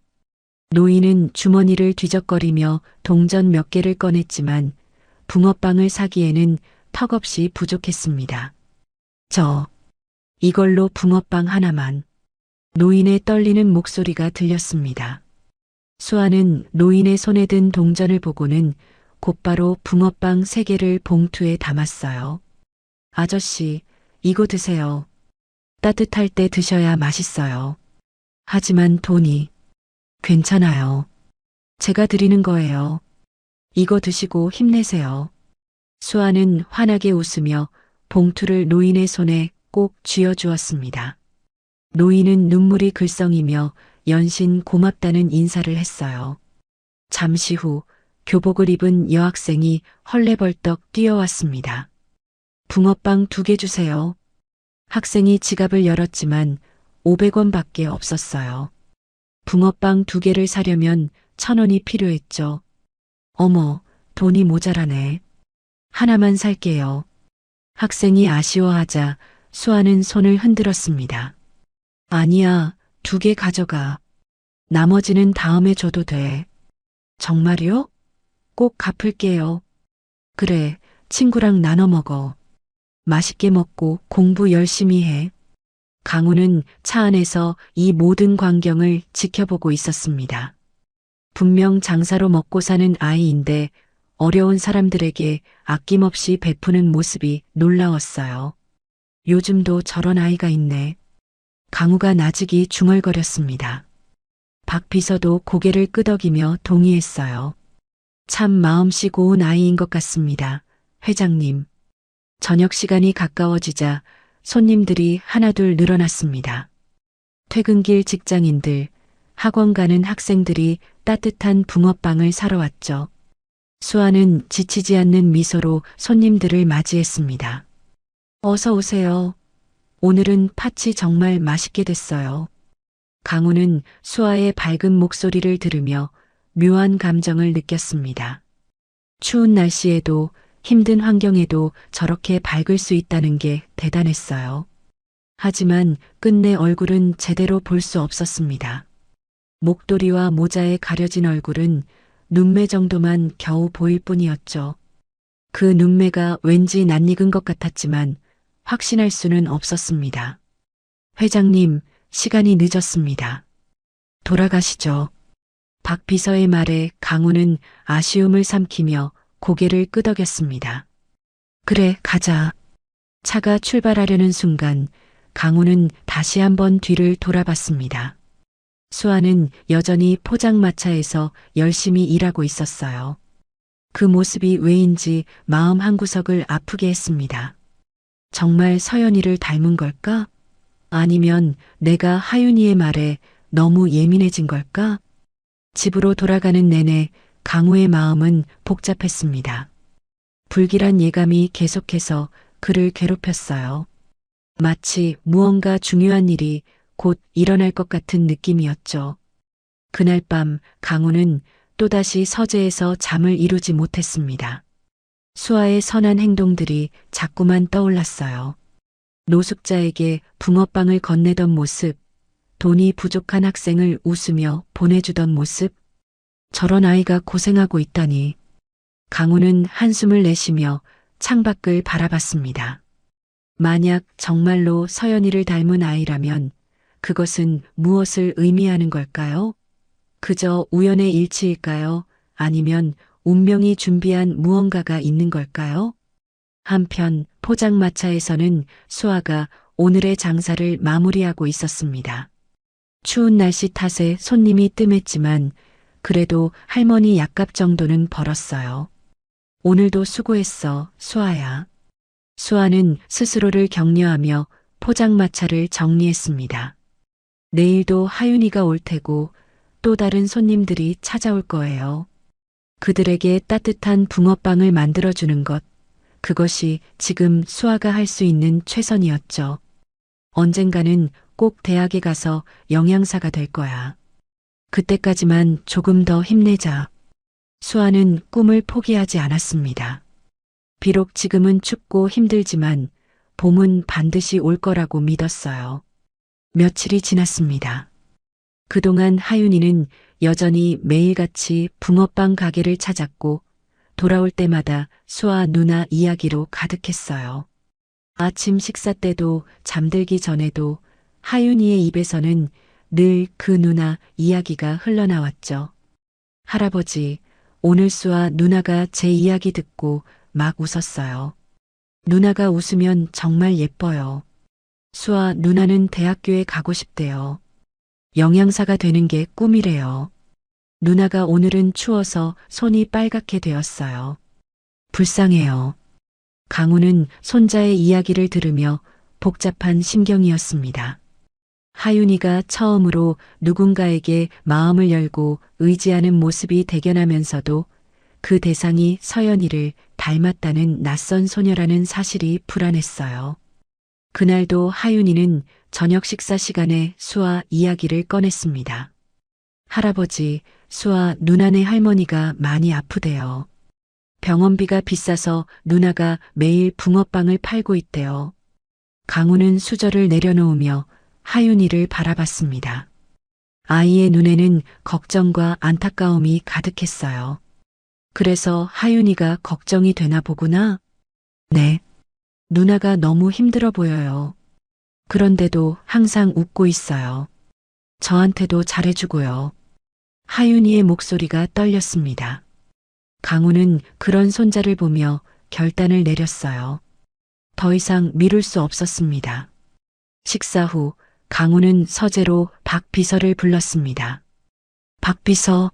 노인은 주머니를 뒤적거리며 동전 몇 개를 꺼냈지만 붕어빵을 사기에는 턱없이 부족했습니다. 이걸로 붕어빵 하나만. 노인의 떨리는 목소리가 들렸습니다. 수아는 노인의 손에 든 동전을 보고는 곧바로 붕어빵 3개를 봉투에 담았어요. 아저씨, 이거 드세요. 따뜻할 때 드셔야 맛있어요. 하지만 돈이 괜찮아요. 제가 드리는 거예요. 이거 드시고 힘내세요. 수아는 환하게 웃으며 봉투를 노인의 손에 꼭 쥐어주었습니다. 노인은 눈물이 글썽이며 연신 고맙다는 인사를 했어요. 잠시 후 교복을 입은 여학생이 헐레벌떡 뛰어왔습니다. 붕어빵 2개 주세요. 학생이 지갑을 열었지만 500원밖에 없었어요. 붕어빵 2개를 사려면 1,000원이 필요했죠. 어머, 돈이 모자라네. 하나만 살게요. 학생이 아쉬워하자 수아는 손을 흔들었습니다. 아니야, 2개 가져가. 나머지는 다음에 줘도 돼. 정말요? 꼭 갚을게요. 그래, 친구랑 나눠 먹어. 맛있게 먹고 공부 열심히 해. 강우는 차 안에서 이 모든 광경을 지켜보고 있었습니다. 분명 장사로 먹고 사는 아이인데 어려운 사람들에게 아낌없이 베푸는 모습이 놀라웠어요. 요즘도 저런 아이가 있네. 강우가 나직이 중얼거렸습니다. 박 비서도 고개를 끄덕이며 동의했어요. 참 마음씨 고운 아이인 것 같습니다. 회장님. 저녁 시간이 가까워지자 손님들이 하나둘 늘어났습니다. 퇴근길 직장인들, 학원 가는 학생들이 따뜻한 붕어빵을 사러 왔죠. 수아는 지치지 않는 미소로 손님들을 맞이했습니다. 어서 오세요. 오늘은 팥이 정말 맛있게 됐어요. 강우는 수아의 밝은 목소리를 들으며 묘한 감정을 느꼈습니다. 추운 날씨에도 힘든 환경에도 저렇게 밝을 수 있다는 게 대단했어요. 하지만 끝내 얼굴은 제대로 볼 수 없었습니다. 목도리와 모자에 가려진 얼굴은 눈매 정도만 겨우 보일 뿐이었죠. 그 눈매가 왠지 낯익은 것 같았지만 확신할 수는 없었습니다. 회장님, 시간이 늦었습니다. 돌아가시죠. 박 비서의 말에 강우는 아쉬움을 삼키며 고개를 끄덕였습니다. 그래, 가자. 차가 출발하려는 순간 강우는 다시 한번 뒤를 돌아봤습니다. 수아는 여전히 포장마차에서 열심히 일하고 있었어요. 그 모습이 왜인지 마음 한구석을 아프게 했습니다. 정말 서연이를 닮은 걸까? 아니면 내가 하윤이의 말에 너무 예민해진 걸까? 집으로 돌아가는 내내 강우의 마음은 복잡했습니다. 불길한 예감이 계속해서 그를 괴롭혔어요. 마치 무언가 중요한 일이 곧 일어날 것 같은 느낌이었죠. 그날 밤 강우는 또다시 서재에서 잠을 이루지 못했습니다. 수아의 선한 행동들이 자꾸만 떠올랐어요. 노숙자에게 붕어빵을 건네던 모습, 돈이 부족한 학생을 웃으며 보내주던 모습, 저런 아이가 고생하고 있다니. 강우는 한숨을 내쉬며 창밖을 바라봤습니다. 만약 정말로 서연이를 닮은 아이라면 그것은 무엇을 의미하는 걸까요? 그저 우연의 일치일까요? 아니면 운명이 준비한 무언가가 있는 걸까요? 한편 포장마차에서는 수아가 오늘의 장사를 마무리하고 있었습니다. 추운 날씨 탓에 손님이 뜸했지만 그래도 할머니 약값 정도는 벌었어요. 오늘도 수고했어, 수아야. 수아는 스스로를 격려하며 포장마차를 정리했습니다. 내일도 하윤이가 올 테고 또 다른 손님들이 찾아올 거예요. 그들에게 따뜻한 붕어빵을 만들어주는 것, 그것이 지금 수아가 할 수 있는 최선이었죠. 언젠가는 꼭 대학에 가서 영양사가 될 거야. 그때까지만 조금 더 힘내자. 수아는 꿈을 포기하지 않았습니다. 비록 지금은 춥고 힘들지만 봄은 반드시 올 거라고 믿었어요. 며칠이 지났습니다. 그동안 하윤이는 여전히 매일같이 붕어빵 가게를 찾았고 돌아올 때마다 수아 누나 이야기로 가득했어요. 아침 식사 때도 잠들기 전에도 하윤이의 입에서는 늘 그 누나 이야기가 흘러나왔죠. 할아버지, 오늘 수아 누나가 제 이야기 듣고 막 웃었어요. 누나가 웃으면 정말 예뻐요. 수아 누나는 대학교에 가고 싶대요. 영양사가 되는 게 꿈이래요. 누나가 오늘은 추워서 손이 빨갛게 되었어요. 불쌍해요. 강우는 손자의 이야기를 들으며 복잡한 심경이었습니다. 하윤이가 처음으로 누군가에게 마음을 열고 의지하는 모습이 대견하면서도 그 대상이 서연이를 닮았다는 낯선 소녀라는 사실이 불안했어요. 그날도 하윤이는 저녁 식사 시간에 수아 이야기를 꺼냈습니다. 할아버지, 수아 누나네 할머니가 많이 아프대요. 병원비가 비싸서 누나가 매일 붕어빵을 팔고 있대요. 강우는 수저를 내려놓으며 하윤이를 바라봤습니다. 아이의 눈에는 걱정과 안타까움이 가득했어요. 그래서 하윤이가 걱정이 되나 보구나? 네. 누나가 너무 힘들어 보여요. 그런데도 항상 웃고 있어요. 저한테도 잘해주고요. 하윤이의 목소리가 떨렸습니다. 강우는 그런 손자를 보며 결단을 내렸어요. 더 이상 미룰 수 없었습니다. 식사 후 강우는 서재로 박 비서를 불렀습니다. 박 비서.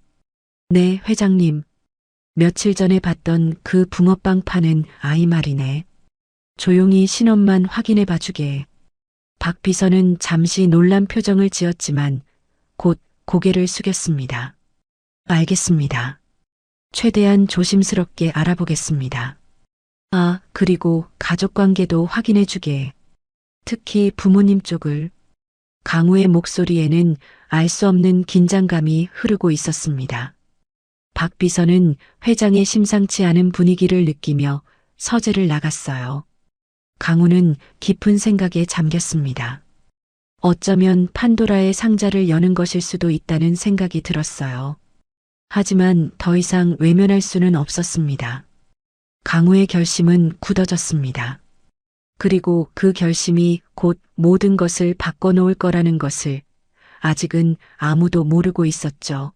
네, 회장님. 며칠 전에 봤던 그 붕어빵 파는 아이 말이네. 조용히 신원만 확인해 봐주게. 박 비서는 잠시 놀란 표정을 지었지만 곧 고개를 숙였습니다. 알겠습니다. 최대한 조심스럽게 알아보겠습니다. 아, 그리고 가족 관계도 확인해 주게. 특히 부모님 쪽을. 강우의 목소리에는 알 수 없는 긴장감이 흐르고 있었습니다. 박 비서는 회장의 심상치 않은 분위기를 느끼며 서재를 나갔어요. 강우는 깊은 생각에 잠겼습니다. 어쩌면 판도라의 상자를 여는 것일 수도 있다는 생각이 들었어요. 하지만 더 이상 외면할 수는 없었습니다. 강우의 결심은 굳어졌습니다. 그리고 그 결심이 곧 모든 것을 바꿔놓을 거라는 것을 아직은 아무도 모르고 있었죠.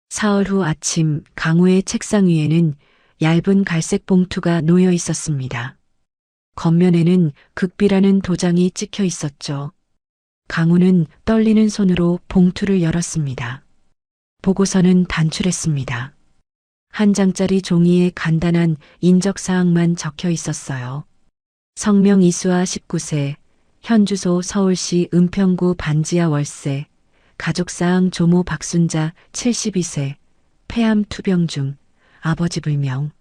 사흘 후 아침 강우의 책상 위에는 얇은 갈색 봉투가 놓여 있었습니다. 겉면에는 극비라는 도장이 찍혀 있었죠. 강우는 떨리는 손으로 봉투를 열었습니다. 보고서는 단출했습니다. 한 장짜리 종이에 간단한 인적사항만 적혀 있었어요. 성명 이수아 19세, 현주소 서울시 은평구 반지하 월세, 가족사항 조모 박순자 72세, 폐암 투병 중, 아버지 불명.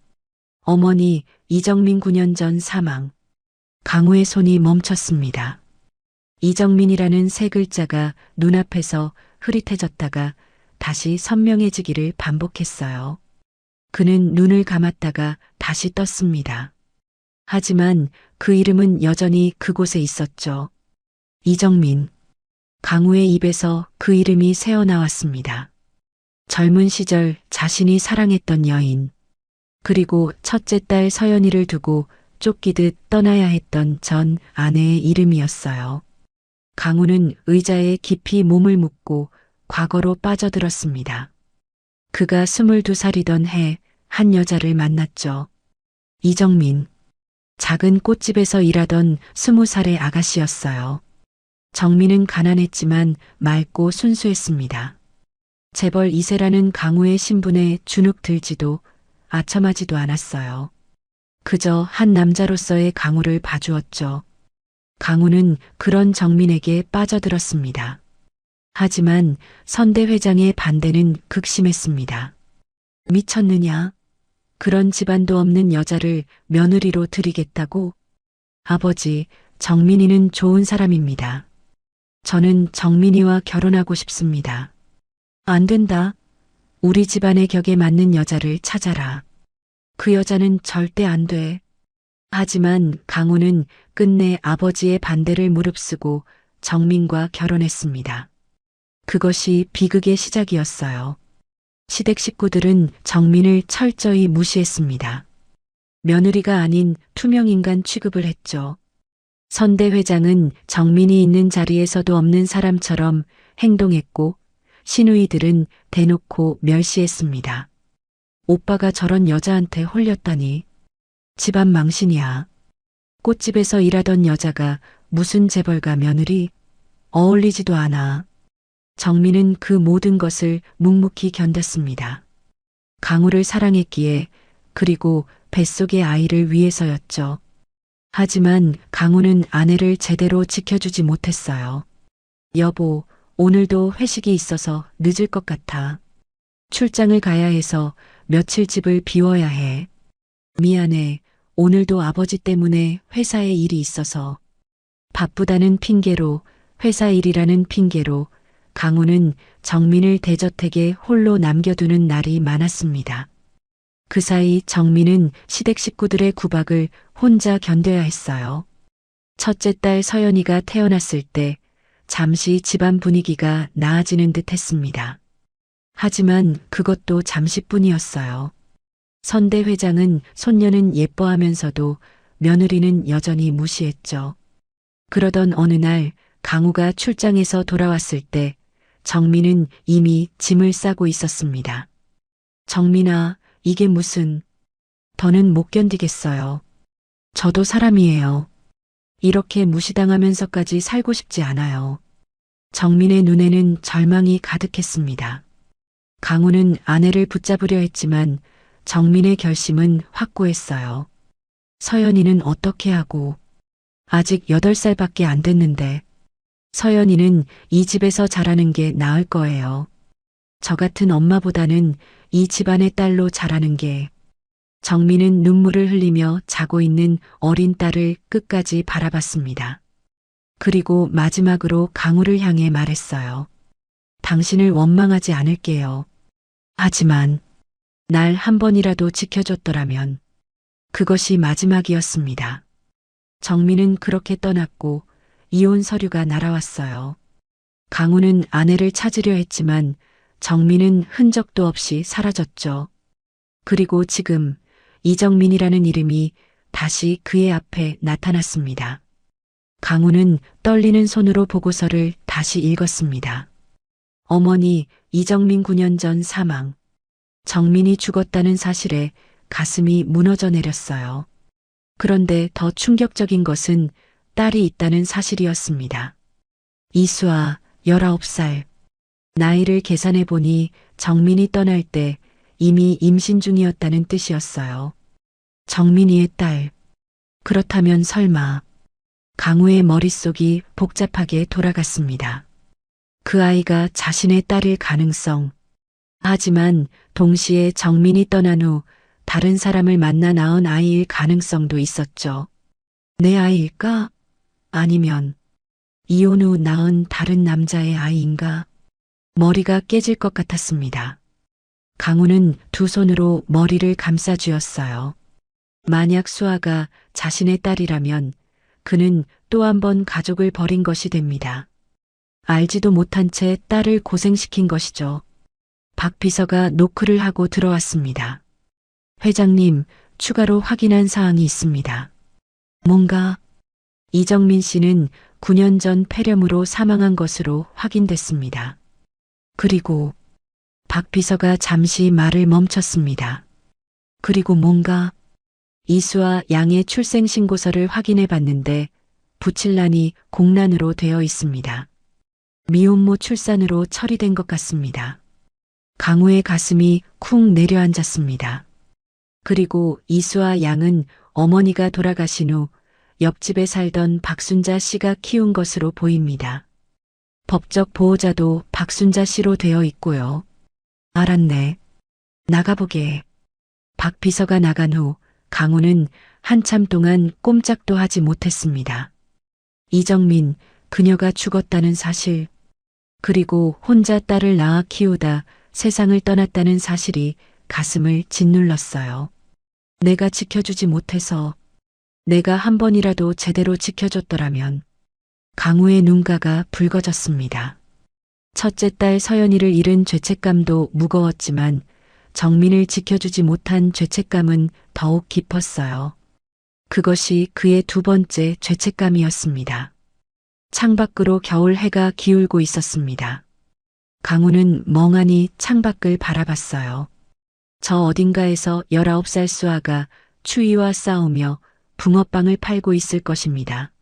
어머니 이정민 9년 전 사망. 강우의 손이 멈췄습니다. 이정민이라는 세 글자가 눈앞에서 흐릿해졌다가 다시 선명해지기를 반복했어요. 그는 눈을 감았다가 다시 떴습니다. 하지만 그 이름은 여전히 그곳에 있었죠. 이정민. 강우의 입에서 그 이름이 새어나왔습니다. 젊은 시절 자신이 사랑했던 여인. 그리고 첫째 딸 서연이를 두고 쫓기듯 떠나야 했던 전 아내의 이름이었어요. 강우는 의자에 깊이 몸을 묻고 과거로 빠져들었습니다. 그가 22살이던 해 한 여자를 만났죠. 이정민. 작은 꽃집에서 일하던 20살의 아가씨였어요. 정민은 가난했지만 맑고 순수했습니다. 재벌 2세라는 강우의 신분에 주눅 들지도 아첨하지도 않았어요. 그저 한 남자로서의 강우를 봐주었죠. 강우는 그런 정민에게 빠져들었습니다. 하지만 선대 회장의 반대는 극심했습니다. 미쳤느냐? 그런 집안도 없는 여자를 며느리로 들이겠다고? 아버지, 정민이는 좋은 사람입니다. 저는 정민이와 결혼하고 싶습니다. 안 된다. 우리 집안의 격에 맞는 여자를 찾아라. 그 여자는 절대 안 돼. 하지만 강우는 끝내 아버지의 반대를 무릅쓰고 정민과 결혼했습니다. 그것이 비극의 시작이었어요. 시댁 식구들은 정민을 철저히 무시했습니다. 며느리가 아닌 투명인간 취급을 했죠. 선대 회장은 정민이 있는 자리에서도 없는 사람처럼 행동했고 시누이들은 대놓고 멸시했습니다. 오빠가 저런 여자한테 홀렸다니. 집안 망신이야. 꽃집에서 일하던 여자가 무슨 재벌가 며느리? 어울리지도 않아. 정민은 그 모든 것을 묵묵히 견뎠습니다. 강우를 사랑했기에, 그리고 뱃속의 아이를 위해서였죠. 하지만 강우는 아내를 제대로 지켜주지 못했어요. 여보, 오늘도 회식이 있어서 늦을 것 같아. 출장을 가야 해서 며칠 집을 비워야 해. 미안해. 오늘도 아버지 때문에 회사에 일이 있어서. 바쁘다는 핑계로, 회사 일이라는 핑계로 강우는 정민을 대저택에 홀로 남겨두는 날이 많았습니다. 그 사이 정민은 시댁 식구들의 구박을 혼자 견뎌야 했어요. 첫째 딸 서연이가 태어났을 때 잠시 집안 분위기가 나아지는 듯 했습니다. 하지만 그것도 잠시뿐이었어요. 선대 회장은 손녀는 예뻐하면서도 며느리는 여전히 무시했죠. 그러던 어느 날 강우가 출장에서 돌아왔을 때 정민은 이미 짐을 싸고 있었습니다. 정민아, 이게 무슨... 더는 못 견디겠어요. 저도 사람이에요. 이렇게 무시당하면서까지 살고 싶지 않아요. 정민의 눈에는 절망이 가득했습니다. 강우는 아내를 붙잡으려 했지만 정민의 결심은 확고했어요. 서연이는 어떻게 하고, 아직 8살밖에 안 됐는데, 서연이는 이 집에서 자라는 게 나을 거예요. 저 같은 엄마보다는 이 집안의 딸로 자라는 게. 정민은 눈물을 흘리며 자고 있는 어린 딸을 끝까지 바라봤습니다. 그리고 마지막으로 강우를 향해 말했어요. 당신을 원망하지 않을게요. 하지만 날 한 번이라도 지켜줬더라면 그것이 마지막이었습니다. 정민은 그렇게 떠났고 이혼 서류가 날아왔어요. 강우는 아내를 찾으려 했지만 정민은 흔적도 없이 사라졌죠. 그리고 지금 이정민이라는 이름이 다시 그의 앞에 나타났습니다. 강우는 떨리는 손으로 보고서를 다시 읽었습니다. 어머니, 이정민 9년 전 사망. 정민이 죽었다는 사실에 가슴이 무너져 내렸어요. 그런데 더 충격적인 것은 딸이 있다는 사실이었습니다. 이수아, 19살. 나이를 계산해 보니 정민이 떠날 때 이미 임신 중이었다는 뜻이었어요. 정민이의 딸. 그렇다면 설마... 강우의 머릿속이 복잡하게 돌아갔습니다. 그 아이가 자신의 딸일 가능성. 하지만 동시에 정민이 떠난 후 다른 사람을 만나 낳은 아이일 가능성도 있었죠. 내 아이일까? 아니면 이혼 후 낳은 다른 남자의 아이인가? 머리가 깨질 것 같았습니다. 강우는 두 손으로 머리를 감싸쥐었어요. 만약 수아가 자신의 딸이라면 그는 또 한 번 가족을 버린 것이 됩니다. 알지도 못한 채 딸을 고생시킨 것이죠. 박 비서가 노크를 하고 들어왔습니다. 회장님, 추가로 확인한 사항이 있습니다. 뭔가? 이정민 씨는 9년 전 폐렴으로 사망한 것으로 확인됐습니다. 그리고 박 비서가 잠시 말을 멈췄습니다. 그리고 뭔가? 이수와 양의 출생신고서를 확인해 봤는데 부칠란이 공란으로 되어 있습니다. 미혼모 출산으로 처리된 것 같습니다. 강우의 가슴이 쿵 내려앉았습니다. 그리고 이수와 양은 어머니가 돌아가신 후 옆집에 살던 박순자 씨가 키운 것으로 보입니다. 법적 보호자도 박순자 씨로 되어 있고요. 알았네. 나가보게. 박 비서가 나간 후 강우는 한참 동안 꼼짝도 하지 못했습니다. 이정민, 그녀가 죽었다는 사실, 그리고 혼자 딸을 낳아 키우다 세상을 떠났다는 사실이 가슴을 짓눌렀어요. 내가 지켜주지 못해서, 내가 한 번이라도 제대로 지켜줬더라면. 강우의 눈가가 붉어졌습니다. 첫째 딸 서연이를 잃은 죄책감도 무거웠지만 정민을 지켜주지 못한 죄책감은 더욱 깊었어요. 그것이 그의 두 번째 죄책감이었습니다. 창밖으로 겨울 해가 기울고 있었습니다. 강우는 멍하니 창밖을 바라봤어요. 저 어딘가에서 19살 수아가 추위와 싸우며 붕어빵을 팔고 있을 것입니다.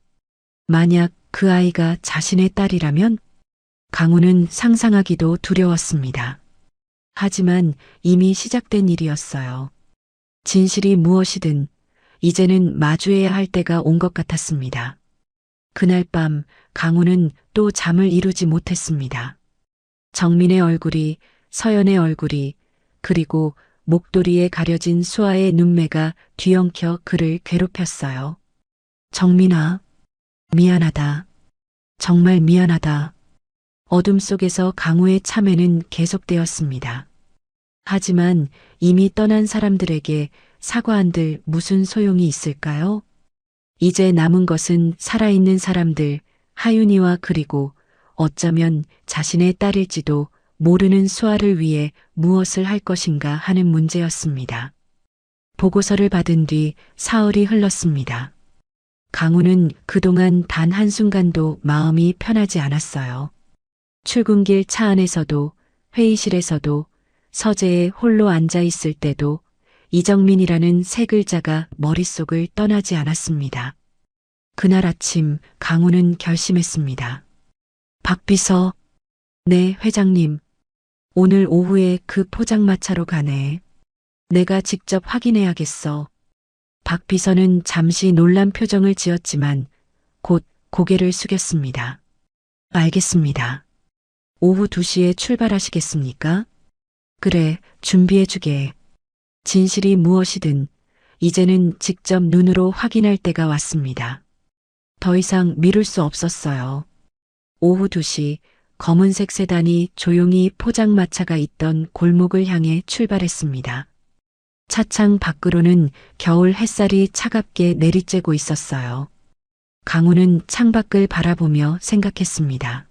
만약 그 아이가 자신의 딸이라면 강우는 상상하기도 두려웠습니다. 하지만 이미 시작된 일이었어요. 진실이 무엇이든 이제는 마주해야 할 때가 온 것 같았습니다. 그날 밤 강우는 또 잠을 이루지 못했습니다. 정민의 얼굴이, 서연의 얼굴이, 그리고 목도리에 가려진 수아의 눈매가 뒤엉켜 그를 괴롭혔어요. 정민아, 미안하다. 정말 미안하다. 어둠 속에서 강우의 참회는 계속되었습니다. 하지만 이미 떠난 사람들에게 사과한들 무슨 소용이 있을까요? 이제 남은 것은 살아있는 사람들, 하윤이와 그리고 어쩌면 자신의 딸일지도 모르는 수아를 위해 무엇을 할 것인가 하는 문제였습니다. 보고서를 받은 뒤 사흘이 흘렀습니다. 강우는 그동안 단 한순간도 마음이 편하지 않았어요. 출근길 차 안에서도, 회의실에서도, 서재에 홀로 앉아 있을 때도 이정민이라는 세 글자가 머릿속을 떠나지 않았습니다. 그날 아침 강우는 결심했습니다. 박 비서, 네, 회장님. 오늘 오후에 그 포장마차로 가네. 내가 직접 확인해야겠어. 박 비서는 잠시 놀란 표정을 지었지만 곧 고개를 숙였습니다. 알겠습니다. 오후 2시에 출발하시겠습니까? 그래, 준비해주게. 진실이 무엇이든 이제는 직접 눈으로 확인할 때가 왔습니다. 더 이상 미룰 수 없었어요. 오후 2시 검은색 세단이 조용히 포장마차가 있던 골목을 향해 출발했습니다. 차창 밖으로는 겨울 햇살이 차갑게 내리쬐고 있었어요. 강우는 창밖을 바라보며 생각했습니다.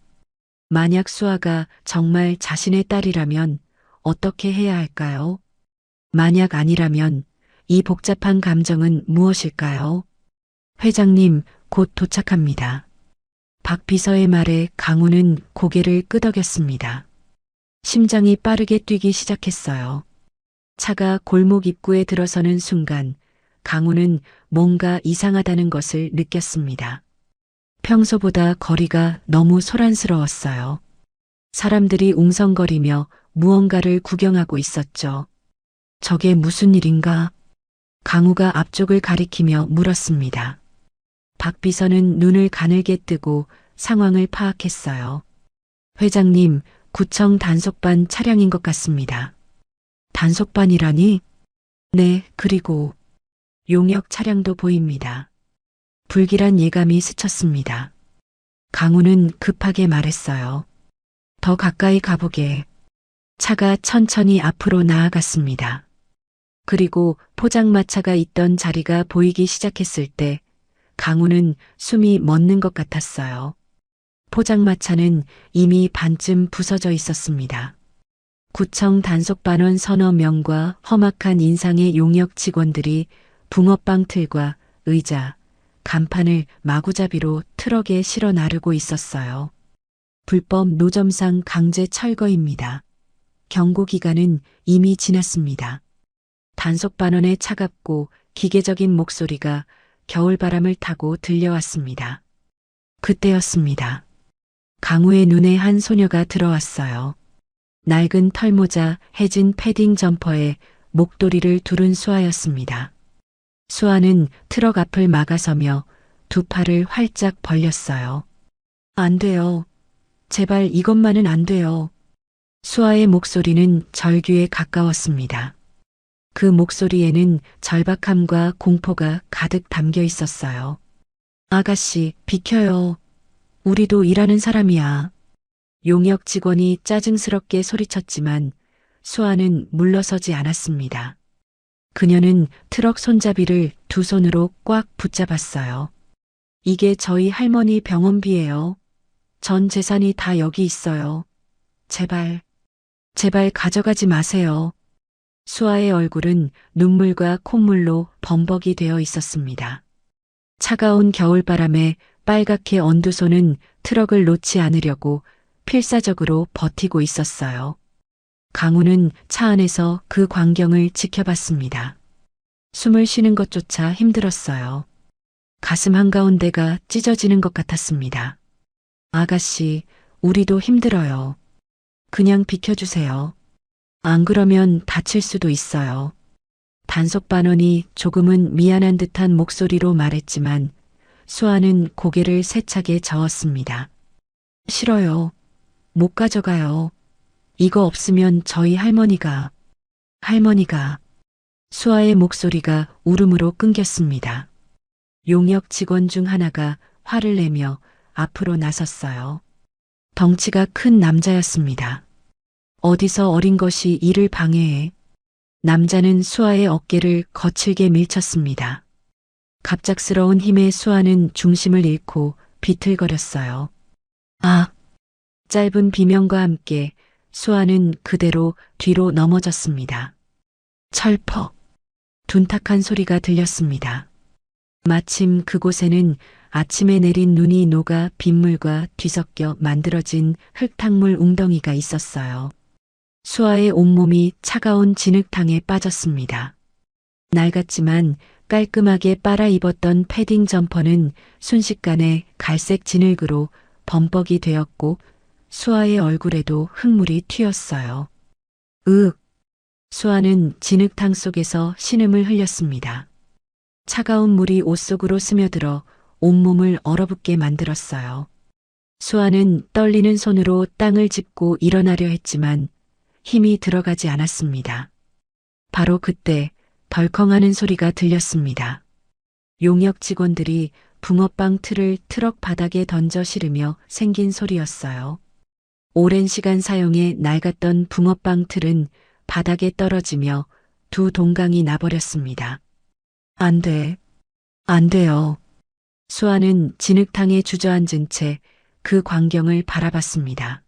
만약 수아가 정말 자신의 딸이라면 어떻게 해야 할까요? 만약 아니라면 이 복잡한 감정은 무엇일까요? 회장님, 곧 도착합니다. 박 비서의 말에 강우는 고개를 끄덕였습니다. 심장이 빠르게 뛰기 시작했어요. 차가 골목 입구에 들어서는 순간 강우는 뭔가 이상하다는 것을 느꼈습니다. 평소보다 거리가 너무 소란스러웠어요. 사람들이 웅성거리며 무언가를 구경하고 있었죠. 저게 무슨 일인가? 강우가 앞쪽을 가리키며 물었습니다. 박 비서는 눈을 가늘게 뜨고 상황을 파악했어요. 회장님, 구청 단속반 차량인 것 같습니다. 단속반이라니? 네, 그리고 용역 차량도 보입니다. 불길한 예감이 스쳤습니다. 강우는 급하게 말했어요. 더 가까이 가보게. 차가 천천히 앞으로 나아갔습니다. 그리고 포장마차가 있던 자리가 보이기 시작했을 때 강우는 숨이 멎는 것 같았어요. 포장마차는 이미 반쯤 부서져 있었습니다. 구청 단속반원 서너 명과 험악한 인상의 용역 직원들이 붕어빵 틀과 의자, 간판을 마구잡이로 트럭에 실어 나르고 있었어요. 불법 노점상 강제 철거입니다. 경고 기간은 이미 지났습니다. 단속반원의 차갑고 기계적인 목소리가 겨울바람을 타고 들려왔습니다. 그때였습니다. 강우의 눈에 한 소녀가 들어왔어요. 낡은 털모자, 해진 패딩 점퍼에 목도리를 두른 수아였습니다. 수아는 트럭 앞을 막아서며 두 팔을 활짝 벌렸어요. 안 돼요. 제발 이것만은 안 돼요. 수아의 목소리는 절규에 가까웠습니다. 그 목소리에는 절박함과 공포가 가득 담겨 있었어요. 아가씨, 비켜요. 우리도 일하는 사람이야. 용역 직원이 짜증스럽게 소리쳤지만 수아는 물러서지 않았습니다. 그녀는 트럭 손잡이를 두 손으로 꽉 붙잡았어요. 이게 저희 할머니 병원비예요. 전 재산이 다 여기 있어요. 제발, 제발 가져가지 마세요. 수아의 얼굴은 눈물과 콧물로 범벅이 되어 있었습니다. 차가운 겨울바람에 빨갛게 언두 손은 트럭을 놓지 않으려고 필사적으로 버티고 있었어요. 강우는 차 안에서 그 광경을 지켜봤습니다. 숨을 쉬는 것조차 힘들었어요. 가슴 한가운데가 찢어지는 것 같았습니다. 아가씨, 우리도 힘들어요. 그냥 비켜주세요. 안 그러면 다칠 수도 있어요. 단속반원이 조금은 미안한 듯한 목소리로 말했지만 수아는 고개를 세차게 저었습니다. 싫어요. 못 가져가요. 이거 없으면 저희 할머니가. 수아의 목소리가 울음으로 끊겼습니다. 용역 직원 중 하나가 화를 내며 앞으로 나섰어요. 덩치가 큰 남자였습니다. 어디서 어린 것이 이를 방해해. 남자는 수아의 어깨를 거칠게 밀쳤습니다. 갑작스러운 힘에 수아는 중심을 잃고 비틀거렸어요. 아! 짧은 비명과 함께 수아는 그대로 뒤로 넘어졌습니다. 철퍽! 둔탁한 소리가 들렸습니다. 마침 그곳에는 아침에 내린 눈이 녹아 빗물과 뒤섞여 만들어진 흙탕물 웅덩이가 있었어요. 수아의 온몸이 차가운 진흙탕에 빠졌습니다. 낡았지만 깔끔하게 빨아 입었던 패딩 점퍼는 순식간에 갈색 진흙으로 범벅이 되었고 수아의 얼굴에도 흙물이 튀었어요. 으윽! 수아는 진흙탕 속에서 신음을 흘렸습니다. 차가운 물이 옷 속으로 스며들어 온몸을 얼어붙게 만들었어요. 수아는 떨리는 손으로 땅을 짚고 일어나려 했지만 힘이 들어가지 않았습니다. 바로 그때 덜컹하는 소리가 들렸습니다. 용역 직원들이 붕어빵 틀을 트럭 바닥에 던져 실으며 생긴 소리였어요. 오랜 시간 사용해 낡았던 붕어빵 틀은 바닥에 떨어지며 두 동강이 나버렸습니다. 안 돼. 안 돼요. 수아는 진흙탕에 주저앉은 채 그 광경을 바라봤습니다.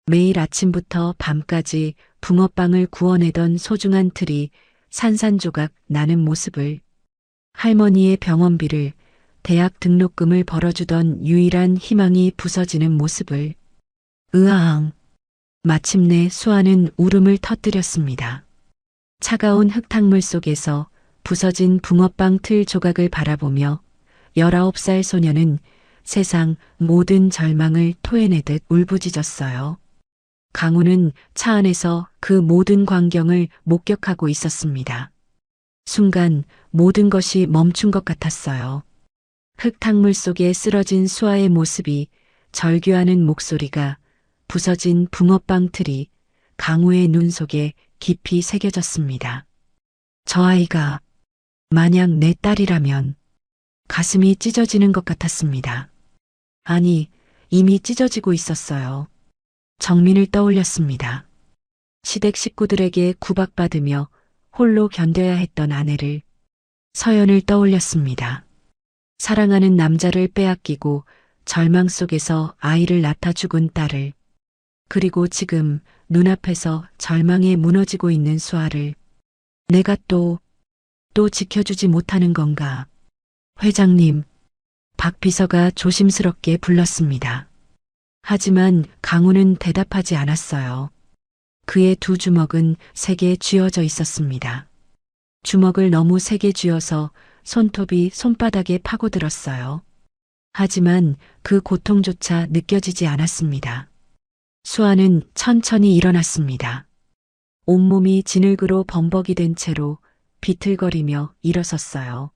매일 아침부터 밤까지 붕어빵을 구워내던 소중한 틀이 산산조각 나는 모습을, 할머니의 병원비를, 대학 등록금을 벌어주던 유일한 희망이 부서지는 모습을, 으아앙. 마침내 수아는 울음을 터뜨렸습니다. 차가운 흙탕물 속에서 부서진 붕어빵 틀 조각을 바라보며 19살 소녀는 세상 모든 절망을 토해내듯 울부짖었어요. 강우는 차 안에서 그 모든 광경을 목격하고 있었습니다. 순간 모든 것이 멈춘 것 같았어요. 흙탕물 속에 쓰러진 수아의 모습이, 절규하는 목소리가, 부서진 붕어빵 틀이 강우의 눈 속에 깊이 새겨졌습니다. 저 아이가 만약 내 딸이라면. 가슴이 찢어지는 것 같았습니다. 아니, 이미 찢어지고 있었어요. 정민을 떠올렸습니다. 시댁 식구들에게 구박받으며 홀로 견뎌야 했던 아내를, 서연을 떠올렸습니다. 사랑하는 남자를 빼앗기고 절망 속에서 아이를 낳다 죽은 딸을, 그리고 지금 눈앞에서 절망에 무너지고 있는 수아를 내가 또 지켜주지 못하는 건가. 회장님, 박 비서가 조심스럽게 불렀습니다. 하지만 강우는 대답하지 않았어요. 그의 두 주먹은 세게 쥐어져 있었습니다. 주먹을 너무 세게 쥐어서 손톱이 손바닥에 파고들었어요. 하지만 그 고통조차 느껴지지 않았습니다. 수아는 천천히 일어났습니다. 온몸이 진흙으로 범벅이 된 채로 비틀거리며 일어섰어요.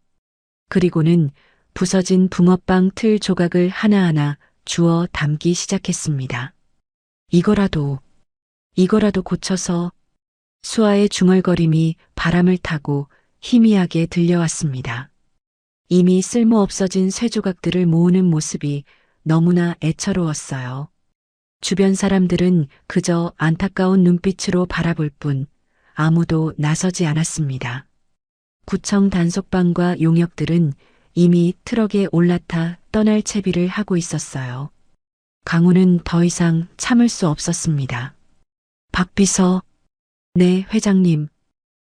그리고는 부서진 붕어빵 틀 조각을 하나하나 주워 담기 시작했습니다. 이거라도 고쳐서. 수아의 중얼거림이 바람을 타고 희미하게 들려왔습니다. 이미 쓸모 없어진 쇠조각들을 모으는 모습이 너무나 애처로웠어요. 주변 사람들은 그저 안타까운 눈빛으로 바라볼 뿐 아무도 나서지 않았습니다. 구청 단속반과 용역들은 이미 트럭에 올라타 떠날 채비를 하고 있었어요. 강우는 더 이상 참을 수 없었습니다. 박 비서. 네, 회장님.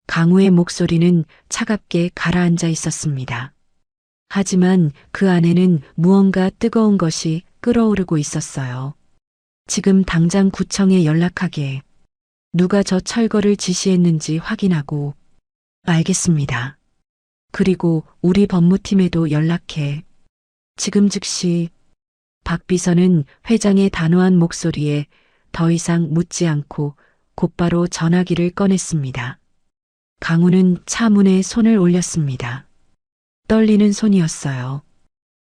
강우의 목소리는 차갑게 가라앉아 있었습니다. 하지만 그 안에는 무언가 뜨거운 것이 끓어오르고 있었어요. 지금 당장 구청에 연락하게. 누가 저 철거를 지시했는지 확인하고. 알겠습니다. 그리고 우리 법무팀에도 연락해. 지금 즉시. 박 비서는 회장의 단호한 목소리에 더 이상 묻지 않고 곧바로 전화기를 꺼냈습니다. 강우는 차 문에 손을 올렸습니다. 떨리는 손이었어요.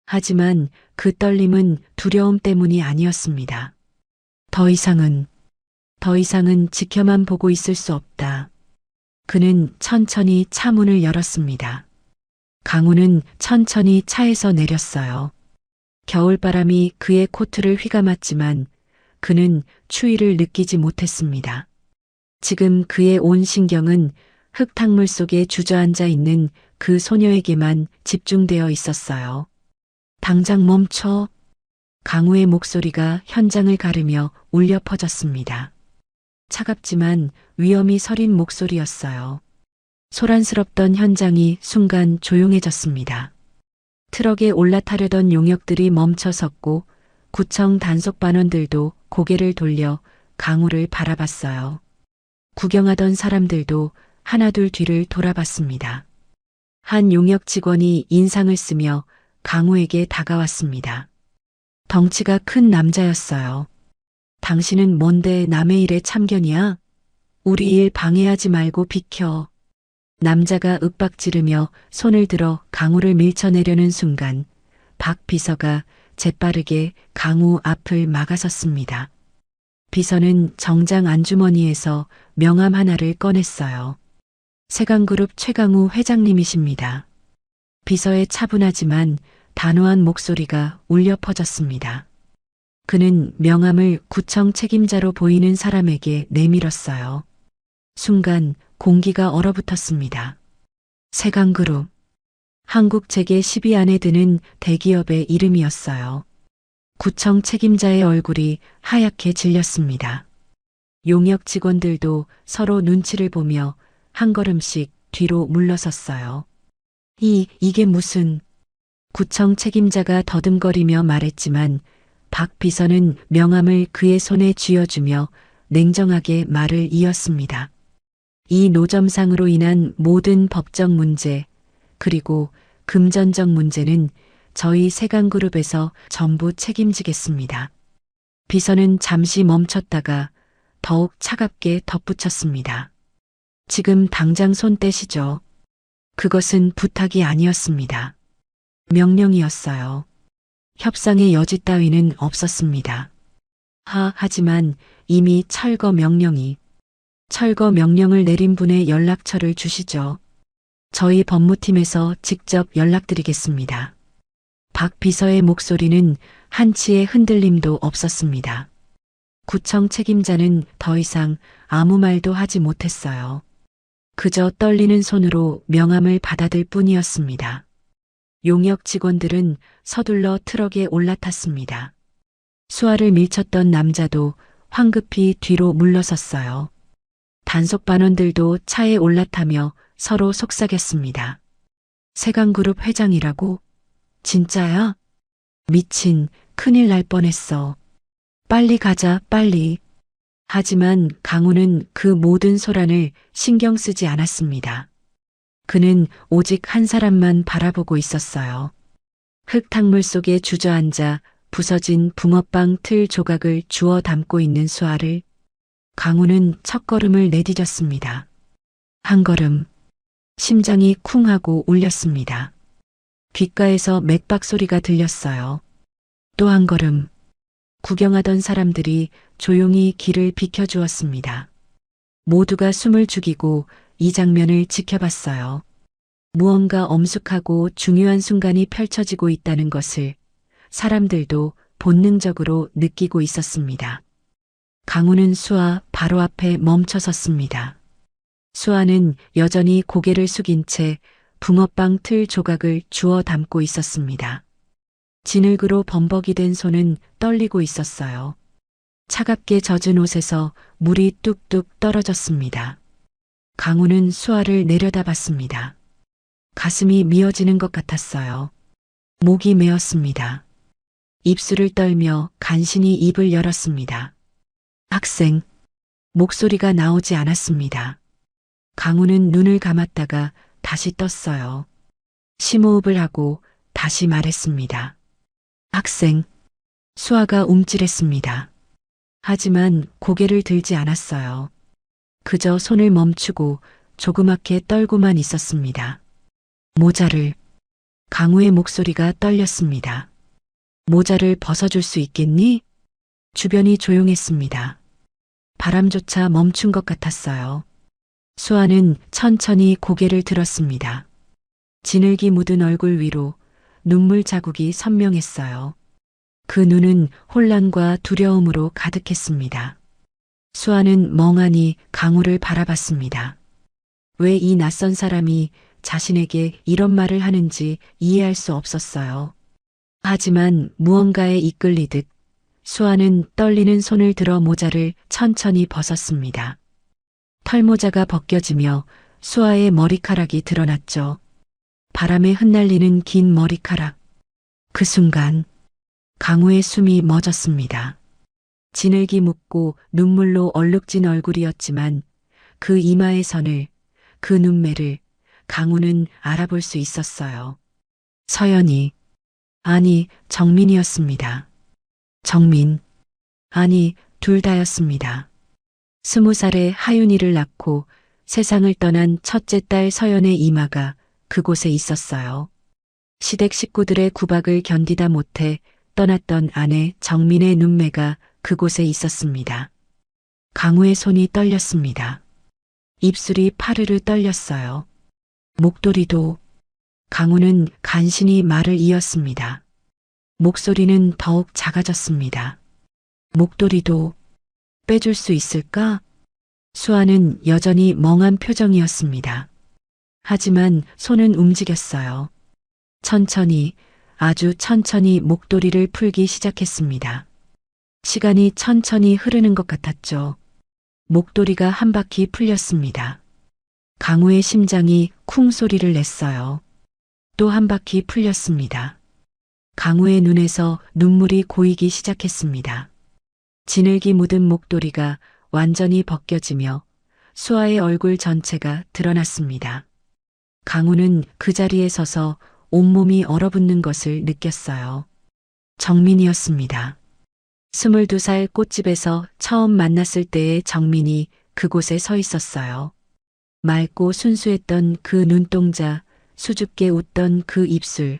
하지만 그 떨림은 두려움 때문이 아니었습니다. 더 이상은 지켜만 보고 있을 수 없다. 그는 천천히 차 문을 열었습니다. 강우는 천천히 차에서 내렸어요. 겨울바람이 그의 코트를 휘감았지만 그는 추위를 느끼지 못했습니다. 지금 그의 온 신경은 흙탕물 속에 주저앉아 있는 그 소녀에게만 집중되어 있었어요. 당장 멈춰. 강우의 목소리가 현장을 가르며 울려 퍼졌습니다. 차갑지만 위험이 서린 목소리였어요. 소란스럽던 현장이 순간 조용해졌습니다. 트럭에 올라타려던 용역들이 멈춰섰고 구청 단속반원들도 고개를 돌려 강우를 바라봤어요. 구경하던 사람들도 하나둘 뒤를 돌아봤습니다. 한 용역 직원이 인상을 쓰며 강우에게 다가왔습니다. 덩치가 큰 남자였어요. 당신은 뭔데 남의 일에 참견이야? 우리 일 방해하지 말고 비켜. 남자가 윽박지르며 손을 들어 강우를 밀쳐내려는 순간 박 비서가 재빠르게 강우 앞을 막아섰습니다. 비서는 정장 안주머니에서 명함 하나를 꺼냈어요. 세강그룹 최강우 회장님이십니다. 비서의 차분하지만 단호한 목소리가 울려 퍼졌습니다. 그는 명함을 구청 책임자로 보이는 사람에게 내밀었어요. 순간 공기가 얼어붙었습니다. 세강그룹. 한국 재계 10위 안에 드는 대기업의 이름이었어요. 구청 책임자의 얼굴이 하얗게 질렸습니다. 용역 직원들도 서로 눈치를 보며 한 걸음씩 뒤로 물러섰어요. 이게 무슨... 구청 책임자가 더듬거리며 말했지만 박 비서는 명함을 그의 손에 쥐어주며 냉정하게 말을 이었습니다. 이 노점상으로 인한 모든 법적 문제 그리고 금전적 문제는 저희 세강그룹에서 전부 책임지겠습니다. 비서는 잠시 멈췄다가 더욱 차갑게 덧붙였습니다. 지금 당장 손 떼시죠. 그것은 부탁이 아니었습니다. 명령이었어요. 협상의 여지 따위는 없었습니다. 하지만 이미 철거 명령을 내린 분의 연락처를 주시죠. 저희 법무팀에서 직접 연락드리겠습니다. 박 비서의 목소리는 한치의 흔들림도 없었습니다. 구청 책임자는 더 이상 아무 말도 하지 못했어요. 그저 떨리는 손으로 명함을 받아들 뿐이었습니다. 용역 직원들은 서둘러 트럭에 올라탔습니다. 수화를 밀쳤던 남자도 황급히 뒤로 물러섰어요. 단속반원들도 차에 올라타며 서로 속삭였습니다. 세강그룹 회장이라고? 진짜야? 미친, 큰일 날 뻔했어. 빨리 가자, 빨리. 하지만 강우는 그 모든 소란을 신경 쓰지 않았습니다. 그는 오직 한 사람만 바라보고 있었어요. 흙탕물 속에 주저앉아 부서진 붕어빵 틀 조각을 주워 담고 있는 수아를. 강우는 첫걸음을 내디뎠습니다. 한 걸음. 심장이 쿵 하고 울렸습니다. 귓가에서 맥박 소리가 들렸어요. 또 한 걸음. 구경하던 사람들이 조용히 길을 비켜주었습니다. 모두가 숨을 죽이고 이 장면을 지켜봤어요. 무언가 엄숙하고 중요한 순간이 펼쳐지고 있다는 것을 사람들도 본능적으로 느끼고 있었습니다. 강우는 수아 바로 앞에 멈춰 섰습니다. 수아는 여전히 고개를 숙인 채 붕어빵 틀 조각을 주워 담고 있었습니다. 진흙으로 범벅이 된 손은 떨리고 있었어요. 차갑게 젖은 옷에서 물이 뚝뚝 떨어졌습니다. 강우는 수아를 내려다봤습니다. 가슴이 미어지는 것 같았어요. 목이 메었습니다. 입술을 떨며 간신히 입을 열었습니다. 학생. 목소리가 나오지 않았습니다. 강우는 눈을 감았다가 다시 떴어요. 심호흡을 하고 다시 말했습니다. 학생. 수아가 움찔했습니다. 하지만 고개를 들지 않았어요. 그저 손을 멈추고 조그맣게 떨고만 있었습니다. 모자를. 강우의 목소리가 떨렸습니다. 모자를 벗어줄 수 있겠니? 주변이 조용했습니다. 바람조차 멈춘 것 같았어요. 수아는 천천히 고개를 들었습니다. 진흙이 묻은 얼굴 위로 눈물 자국이 선명했어요. 그 눈은 혼란과 두려움으로 가득했습니다. 수아는 멍하니 강우를 바라봤습니다. 왜 이 낯선 사람이 자신에게 이런 말을 하는지 이해할 수 없었어요. 하지만 무언가에 이끌리듯 수아는 떨리는 손을 들어 모자를 천천히 벗었습니다. 털모자가 벗겨지며 수아의 머리카락이 드러났죠. 바람에 흩날리는 긴 머리카락. 그 순간 강우의 숨이 멎었습니다. 진흙이 묻고 눈물로 얼룩진 얼굴이었지만 그 이마의 선을, 그 눈매를 강우는 알아볼 수 있었어요. 서연이, 아니 정민이었습니다. 정민, 아니 둘 다였습니다. 20살에 하윤이를 낳고 세상을 떠난 첫째 딸 서연의 이마가 그곳에 있었어요. 시댁 식구들의 구박을 견디다 못해 떠났던 아내 정민의 눈매가 그곳에 있었습니다. 강우의 손이 떨렸습니다. 입술이 파르르 떨렸어요. 목도리도. 강우는 간신히 말을 이었습니다. 목소리는 더욱 작아졌습니다. 목도리도 빼줄 수 있을까? 수아는 여전히 멍한 표정이었습니다. 하지만 손은 움직였어요. 천천히, 아주 천천히 목도리를 풀기 시작했습니다. 시간이 천천히 흐르는 것 같았죠. 목도리가 한 바퀴 풀렸습니다. 강우의 심장이 쿵 소리를 냈어요. 또 한 바퀴 풀렸습니다. 강우의 눈에서 눈물이 고이기 시작했습니다. 진흙이 묻은 목도리가 완전히 벗겨지며 수아의 얼굴 전체가 드러났습니다. 강우는 그 자리에 서서 온몸이 얼어붙는 것을 느꼈어요. 정민이었습니다. 22살 꽃집에서 처음 만났을 때의 정민이 그곳에 서 있었어요. 맑고 순수했던 그 눈동자, 수줍게 웃던 그 입술,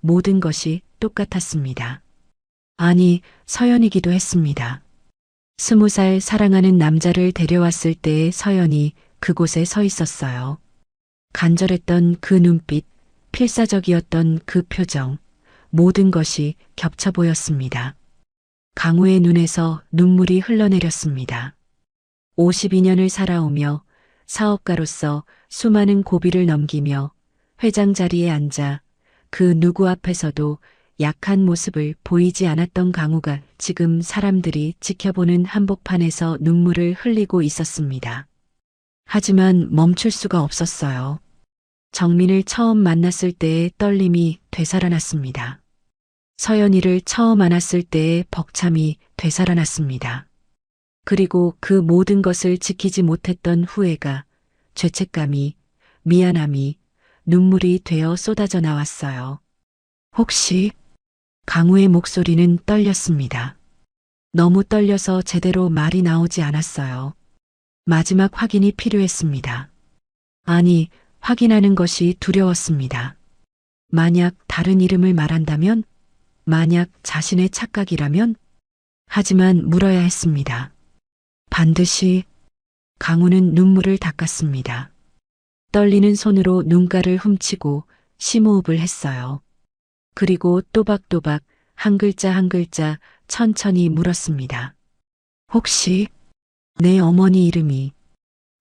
모든 것이 똑같았습니다. 아니, 서연이기도 했습니다. 20살 사랑하는 남자를 데려왔을 때의 서연이 그곳에 서 있었어요. 간절했던 그 눈빛, 필사적이었던 그 표정, 모든 것이 겹쳐 보였습니다. 강우의 눈에서 눈물이 흘러내렸습니다. 52년을 살아오며 사업가로서 수많은 고비를 넘기며 회장 자리에 앉아 그 누구 앞에서도 약한 모습을 보이지 않았던 강우가 지금 사람들이 지켜보는 한복판에서 눈물을 흘리고 있었습니다. 하지만 멈출 수가 없었어요. 정민을 처음 만났을 때의 떨림이 되살아났습니다. 서연이를 처음 안았을 때의 벅참이 되살아났습니다. 그리고 그 모든 것을 지키지 못했던 후회가, 죄책감이, 미안함이, 눈물이 되어 쏟아져 나왔어요. 혹시 강우의 목소리는 떨렸습니다. 너무 떨려서 제대로 말이 나오지 않았어요. 마지막 확인이 필요했습니다. 아니, 확인하는 것이 두려웠습니다. 만약 다른 이름을 말한다면? 만약 자신의 착각이라면? 하지만 물어야 했습니다. 반드시. 강우는 눈물을 닦았습니다. 떨리는 손으로 눈가를 훔치고 심호흡을 했어요. 그리고 또박또박 한 글자 한 글자 천천히 물었습니다. 혹시 내 어머니 이름이.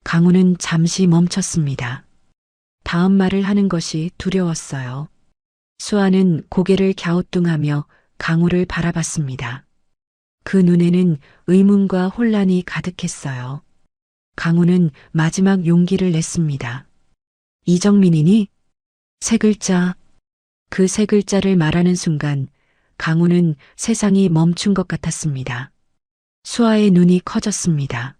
강우는 잠시 멈췄습니다. 다음 말을 하는 것이 두려웠어요. 수아는 고개를 갸우뚱하며 강우를 바라봤습니다. 그 눈에는 의문과 혼란이 가득했어요. 강우는 마지막 용기를 냈습니다. 이정민이니? 세 글자. 그 세 글자를 말하는 순간 강우는 세상이 멈춘 것 같았습니다. 수아의 눈이 커졌습니다.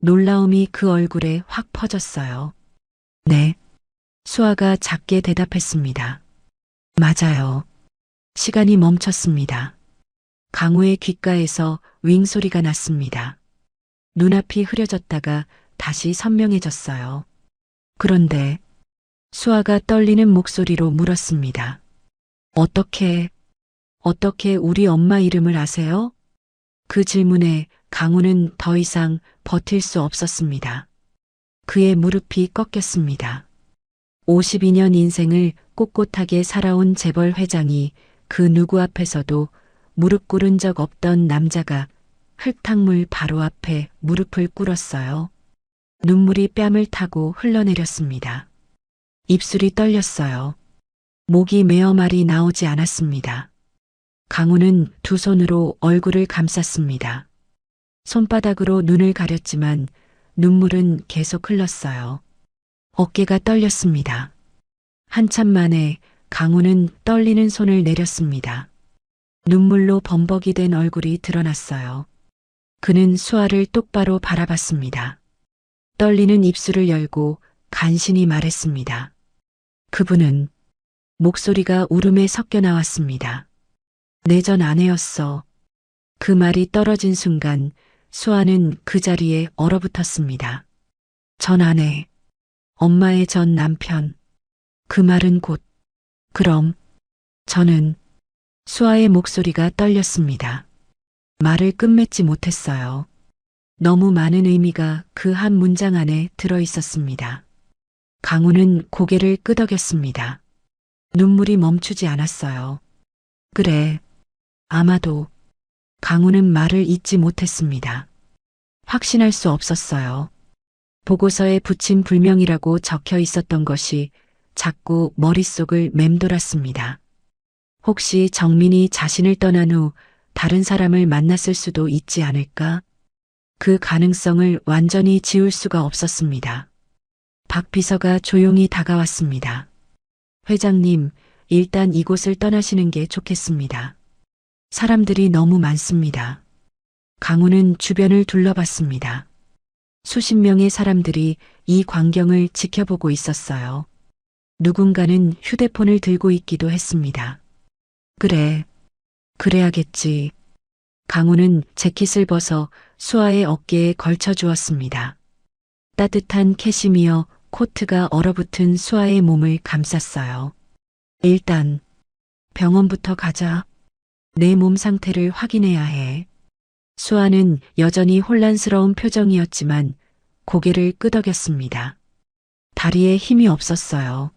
놀라움이 그 얼굴에 확 퍼졌어요. 네. 수아가 작게 대답했습니다. 맞아요. 시간이 멈췄습니다. 강우의 귓가에서 윙 소리가 났습니다. 눈앞이 흐려졌다가 다시 선명해졌어요. 그런데 수아가 떨리는 목소리로 물었습니다. 어떻게 우리 엄마 이름을 아세요? 그 질문에 강우는 더 이상 버틸 수 없었습니다. 그의 무릎이 꺾였습니다. 52년 인생을 꼿꼿하게 살아온 재벌 회장이 그 누구 앞에서도 무릎 꿇은 적 없던 남자가 흙탕물 바로 앞에 무릎을 꿇었어요. 눈물이 뺨을 타고 흘러내렸습니다. 입술이 떨렸어요. 목이 메어 말이 나오지 않았습니다. 강우는 두 손으로 얼굴을 감쌌습니다. 손바닥으로 눈을 가렸지만 눈물은 계속 흘렀어요. 어깨가 떨렸습니다. 한참 만에 강우는 떨리는 손을 내렸습니다. 눈물로 범벅이 된 얼굴이 드러났어요. 그는 수아를 똑바로 바라봤습니다. 떨리는 입술을 열고 간신히 말했습니다. 그분은 목소리가 울음에 섞여 나왔습니다. 내 전 아내였어. 그 말이 떨어진 순간 수아는 그 자리에 얼어붙었습니다. 전 아내, 엄마의 전 남편. 그 말은 곧, 그럼, 저는 수아의 목소리가 떨렸습니다. 말을 끝맺지 못했어요. 너무 많은 의미가 그 한 문장 안에 들어 있었습니다. 강우는 고개를 끄덕였습니다. 눈물이 멈추지 않았어요. 그래, 아마도 강우는 말을 잇지 못했습니다. 확신할 수 없었어요. 보고서에 붙인 불명이라고 적혀 있었던 것이 자꾸 머릿속을 맴돌았습니다. 혹시 정민이 자신을 떠난 후 다른 사람을 만났을 수도 있지 않을까? 그 가능성을 완전히 지울 수가 없었습니다. 박 비서가 조용히 다가왔습니다. 회장님, 일단 이곳을 떠나시는 게 좋겠습니다. 사람들이 너무 많습니다. 강우는 주변을 둘러봤습니다. 수십 명의 사람들이 이 광경을 지켜보고 있었어요. 누군가는 휴대폰을 들고 있기도 했습니다. 그래, 그래야겠지. 강우는 재킷을 벗어 수아의 어깨에 걸쳐 주었습니다. 따뜻한 캐시미어 코트가 얼어붙은 수아의 몸을 감쌌어요. 일단 병원부터 가자. 내 몸 상태를 확인해야 해. 수아는 여전히 혼란스러운 표정이었지만 고개를 끄덕였습니다. 다리에 힘이 없었어요.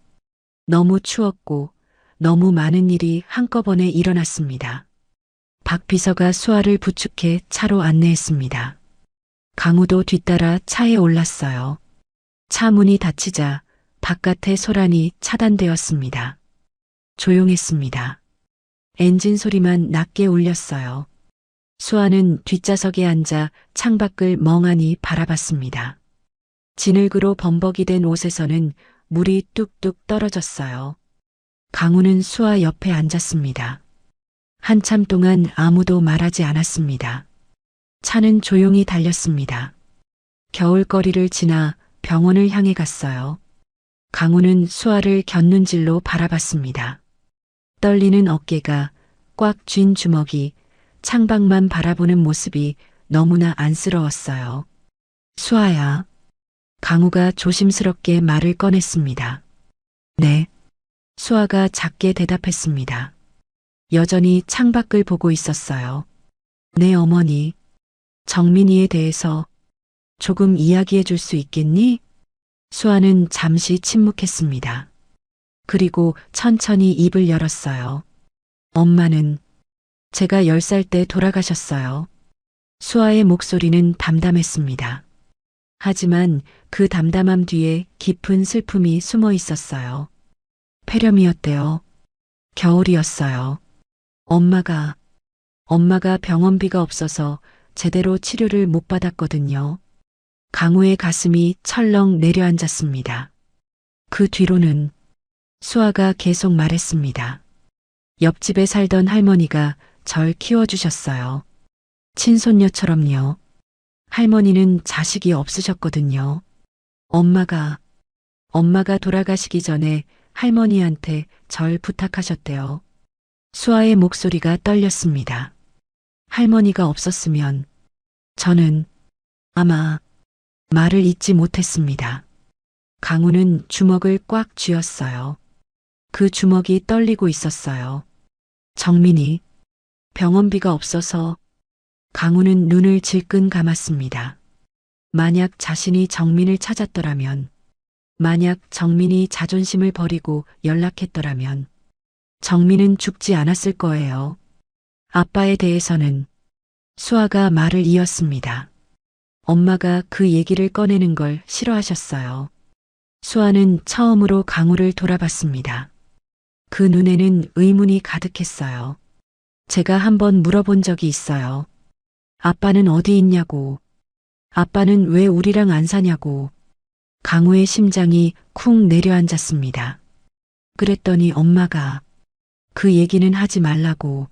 너무 추웠고 너무 많은 일이 한꺼번에 일어났습니다. 박 비서가 수아를 부축해 차로 안내했습니다. 강우도 뒤따라 차에 올랐어요. 차 문이 닫히자 바깥의 소란이 차단되었습니다. 조용했습니다. 엔진 소리만 낮게 울렸어요. 수아는 뒷좌석에 앉아 창밖을 멍하니 바라봤습니다. 진흙으로 범벅이 된 옷에서는 물이 뚝뚝 떨어졌어요. 강우는 수아 옆에 앉았습니다. 한참 동안 아무도 말하지 않았습니다. 차는 조용히 달렸습니다. 겨울거리를 지나 병원을 향해 갔어요. 강우는 수아를 곁눈질로 바라봤습니다. 떨리는 어깨가 꽉 쥔 주먹이 창밖만 바라보는 모습이 너무나 안쓰러웠어요. 수아야. 강우가 조심스럽게 말을 꺼냈습니다. 네. 수아가 작게 대답했습니다. 여전히 창밖을 보고 있었어요. 내 어머니, 정민이에 대해서 조금 이야기해 줄 수 있겠니? 수아는 잠시 침묵했습니다. 그리고 천천히 입을 열었어요. 엄마는 제가 10살 때 돌아가셨어요. 수아의 목소리는 담담했습니다. 하지만 그 담담함 뒤에 깊은 슬픔이 숨어 있었어요. 폐렴이었대요. 겨울이었어요. 엄마가 병원비가 없어서 제대로 치료를 못 받았거든요. 강우의 가슴이 철렁 내려앉았습니다. 그 뒤로는 수아가 계속 말했습니다. 옆집에 살던 할머니가 절 키워주셨어요. 친손녀처럼요. 할머니는 자식이 없으셨거든요. 엄마가 돌아가시기 전에 할머니한테 절 부탁하셨대요. 수아의 목소리가 떨렸습니다. 할머니가 없었으면 저는 아마 말을 잇지 못했습니다. 강우는 주먹을 꽉 쥐었어요. 그 주먹이 떨리고 있었어요. 정민이 병원비가 없어서 강우는 눈을 질끈 감았습니다. 만약 자신이 정민을 찾았더라면, 만약 정민이 자존심을 버리고 연락했더라면 정민은 죽지 않았을 거예요. 아빠에 대해서는 수아가 말을 이었습니다. 엄마가 그 얘기를 꺼내는 걸 싫어하셨어요. 수아는 처음으로 강우를 돌아봤습니다. 그 눈에는 의문이 가득했어요. 제가 한번 물어본 적이 있어요. 아빠는 어디 있냐고. 아빠는 왜 우리랑 안 사냐고. 강우의 심장이 쿵 내려앉았습니다. 그랬더니 엄마가 그 얘기는 하지 말라고.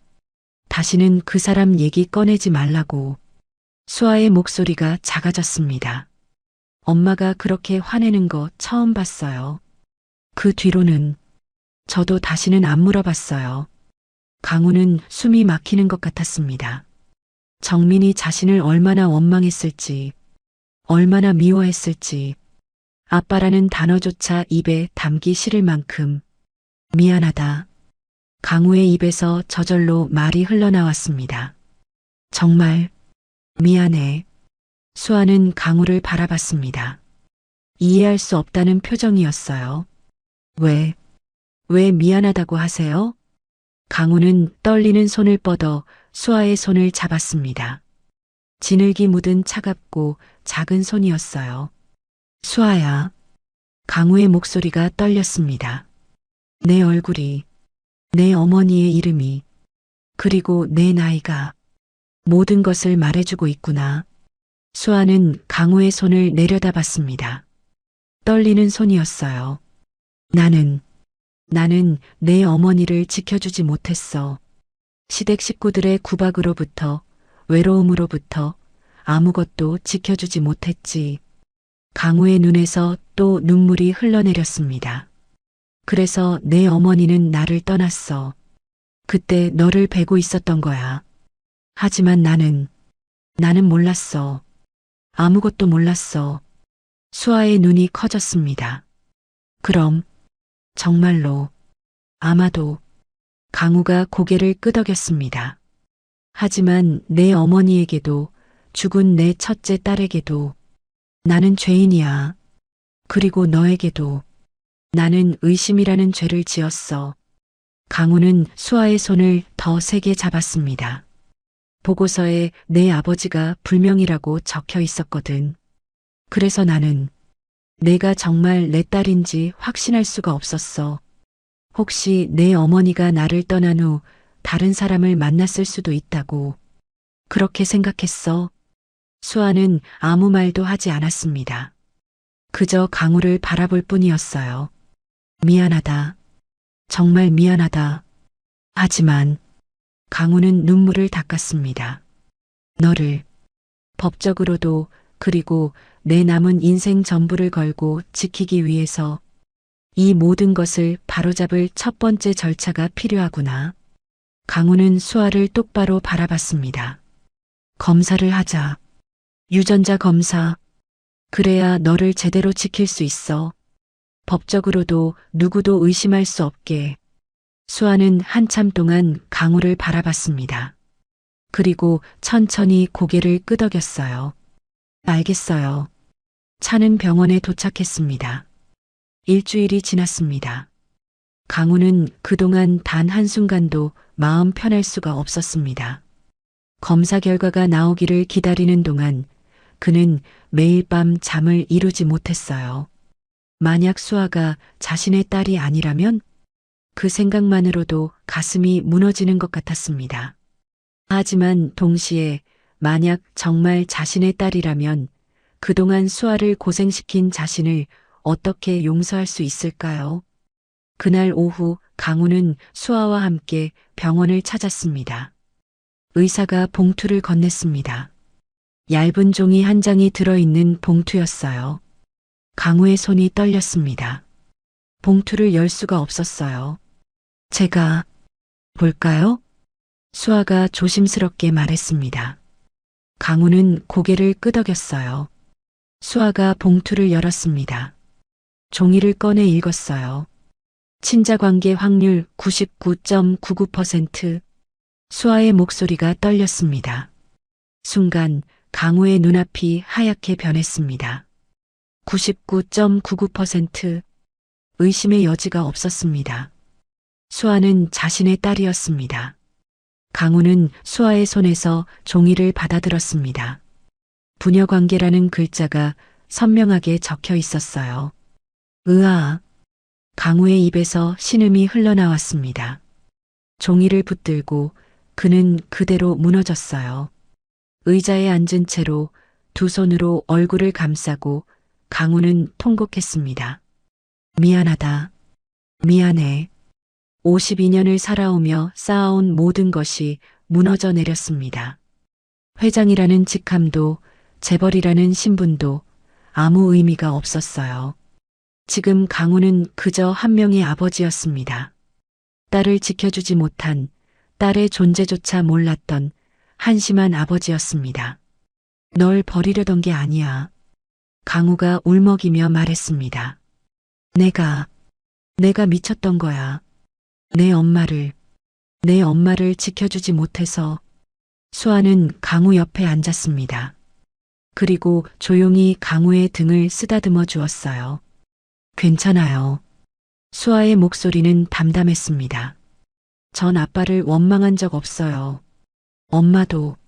다시는 그 사람 얘기 꺼내지 말라고. 수아의 목소리가 작아졌습니다. 엄마가 그렇게 화내는 거 처음 봤어요. 그 뒤로는 저도 다시는 안 물어봤어요. 강우는 숨이 막히는 것 같았습니다. 정민이 자신을 얼마나 원망했을지, 얼마나 미워했을지, 아빠라는 단어조차 입에 담기 싫을 만큼 미안하다. 강우의 입에서 저절로 말이 흘러나왔습니다. 정말 미안해. 수아는 강우를 바라봤습니다. 이해할 수 없다는 표정이었어요. 왜 미안하다고 하세요? 강우는 떨리는 손을 뻗어 수아의 손을 잡았습니다. 진흙이 묻은 차갑고 작은 손이었어요. 수아야. 강우의 목소리가 떨렸습니다. 내 얼굴이, 내 어머니의 이름이, 그리고 내 나이가 모든 것을 말해주고 있구나. 수아는 강우의 손을 내려다봤습니다. 떨리는 손이었어요. 나는 내 어머니를 지켜주지 못했어. 시댁 식구들의 구박으로부터, 외로움으로부터 아무것도 지켜주지 못했지. 강우의 눈에서 또 눈물이 흘러내렸습니다. 그래서 내 어머니는 나를 떠났어. 그때 너를 베고 있었던 거야. 하지만 나는 몰랐어. 아무것도 몰랐어. 수아의 눈이 커졌습니다. 그럼 정말로 아마도 강우가 고개를 끄덕였습니다. 하지만 내 어머니에게도 죽은 내 첫째 딸에게도 나는 죄인이야. 그리고 너에게도 나는 의심이라는 죄를 지었어. 강우는 수아의 손을 더 세게 잡았습니다. 보고서에 내 아버지가 불명이라고 적혀 있었거든. 그래서 나는 내가 정말 내 딸인지 확신할 수가 없었어. 혹시 내 어머니가 나를 떠난 후 다른 사람을 만났을 수도 있다고. 그렇게 생각했어. 수아는 아무 말도 하지 않았습니다. 그저 강우를 바라볼 뿐이었어요. 미안하다. 정말 미안하다. 하지만 강우는 눈물을 닦았습니다. 너를 법적으로도 그리고 내 남은 인생 전부를 걸고 지키기 위해서 이 모든 것을 바로잡을 첫 번째 절차가 필요하구나. 강우는 수아를 똑바로 바라봤습니다. 검사를 하자. 유전자 검사. 그래야 너를 제대로 지킬 수 있어. 법적으로도 누구도 의심할 수 없게. 수아는 한참 동안 강우를 바라봤습니다. 그리고 천천히 고개를 끄덕였어요. 알겠어요. 차는 병원에 도착했습니다. 일주일이 지났습니다. 강우는 그동안 단 한순간도 마음 편할 수가 없었습니다. 검사 결과가 나오기를 기다리는 동안 그는 매일 밤 잠을 이루지 못했어요. 만약 수아가 자신의 딸이 아니라면 그 생각만으로도 가슴이 무너지는 것 같았습니다. 하지만 동시에 만약 정말 자신의 딸이라면 그동안 수아를 고생시킨 자신을 어떻게 용서할 수 있을까요? 그날 오후 강우는 수아와 함께 병원을 찾았습니다. 의사가 봉투를 건넸습니다. 얇은 종이 한 장이 들어있는 봉투였어요. 강우의 손이 떨렸습니다. 봉투를 열 수가 없었어요. 제가 볼까요? 수아가 조심스럽게 말했습니다. 강우는 고개를 끄덕였어요. 수아가 봉투를 열었습니다. 종이를 꺼내 읽었어요. 친자관계 확률 99.99%. 수아의 목소리가 떨렸습니다. 순간 강우의 눈앞이 하얗게 변했습니다. 99.99%. 의심의 여지가 없었습니다. 수아는 자신의 딸이었습니다. 강우는 수아의 손에서 종이를 받아들었습니다. 부녀관계라는 글자가 선명하게 적혀 있었어요. 으아. 강우의 입에서 신음이 흘러나왔습니다. 종이를 붙들고 그는 그대로 무너졌어요. 의자에 앉은 채로 두 손으로 얼굴을 감싸고 강우는 통곡했습니다. 미안하다. 미안해. 52년을 살아오며 쌓아온 모든 것이 무너져 내렸습니다. 회장이라는 직함도 재벌이라는 신분도 아무 의미가 없었어요. 지금 강우는 그저 한 명의 아버지였습니다. 딸을 지켜주지 못한, 딸의 존재조차 몰랐던 한심한 아버지였습니다. 널 버리려던 게 아니야. 강우가 울먹이며 말했습니다. 내가 미쳤던 거야. 내 엄마를 지켜주지 못해서. 수아는 강우 옆에 앉았습니다. 그리고 조용히 강우의 등을 쓰다듬어 주었어요. 괜찮아요. 수아의 목소리는 담담했습니다. 전 아빠를 원망한 적 없어요. 엄마도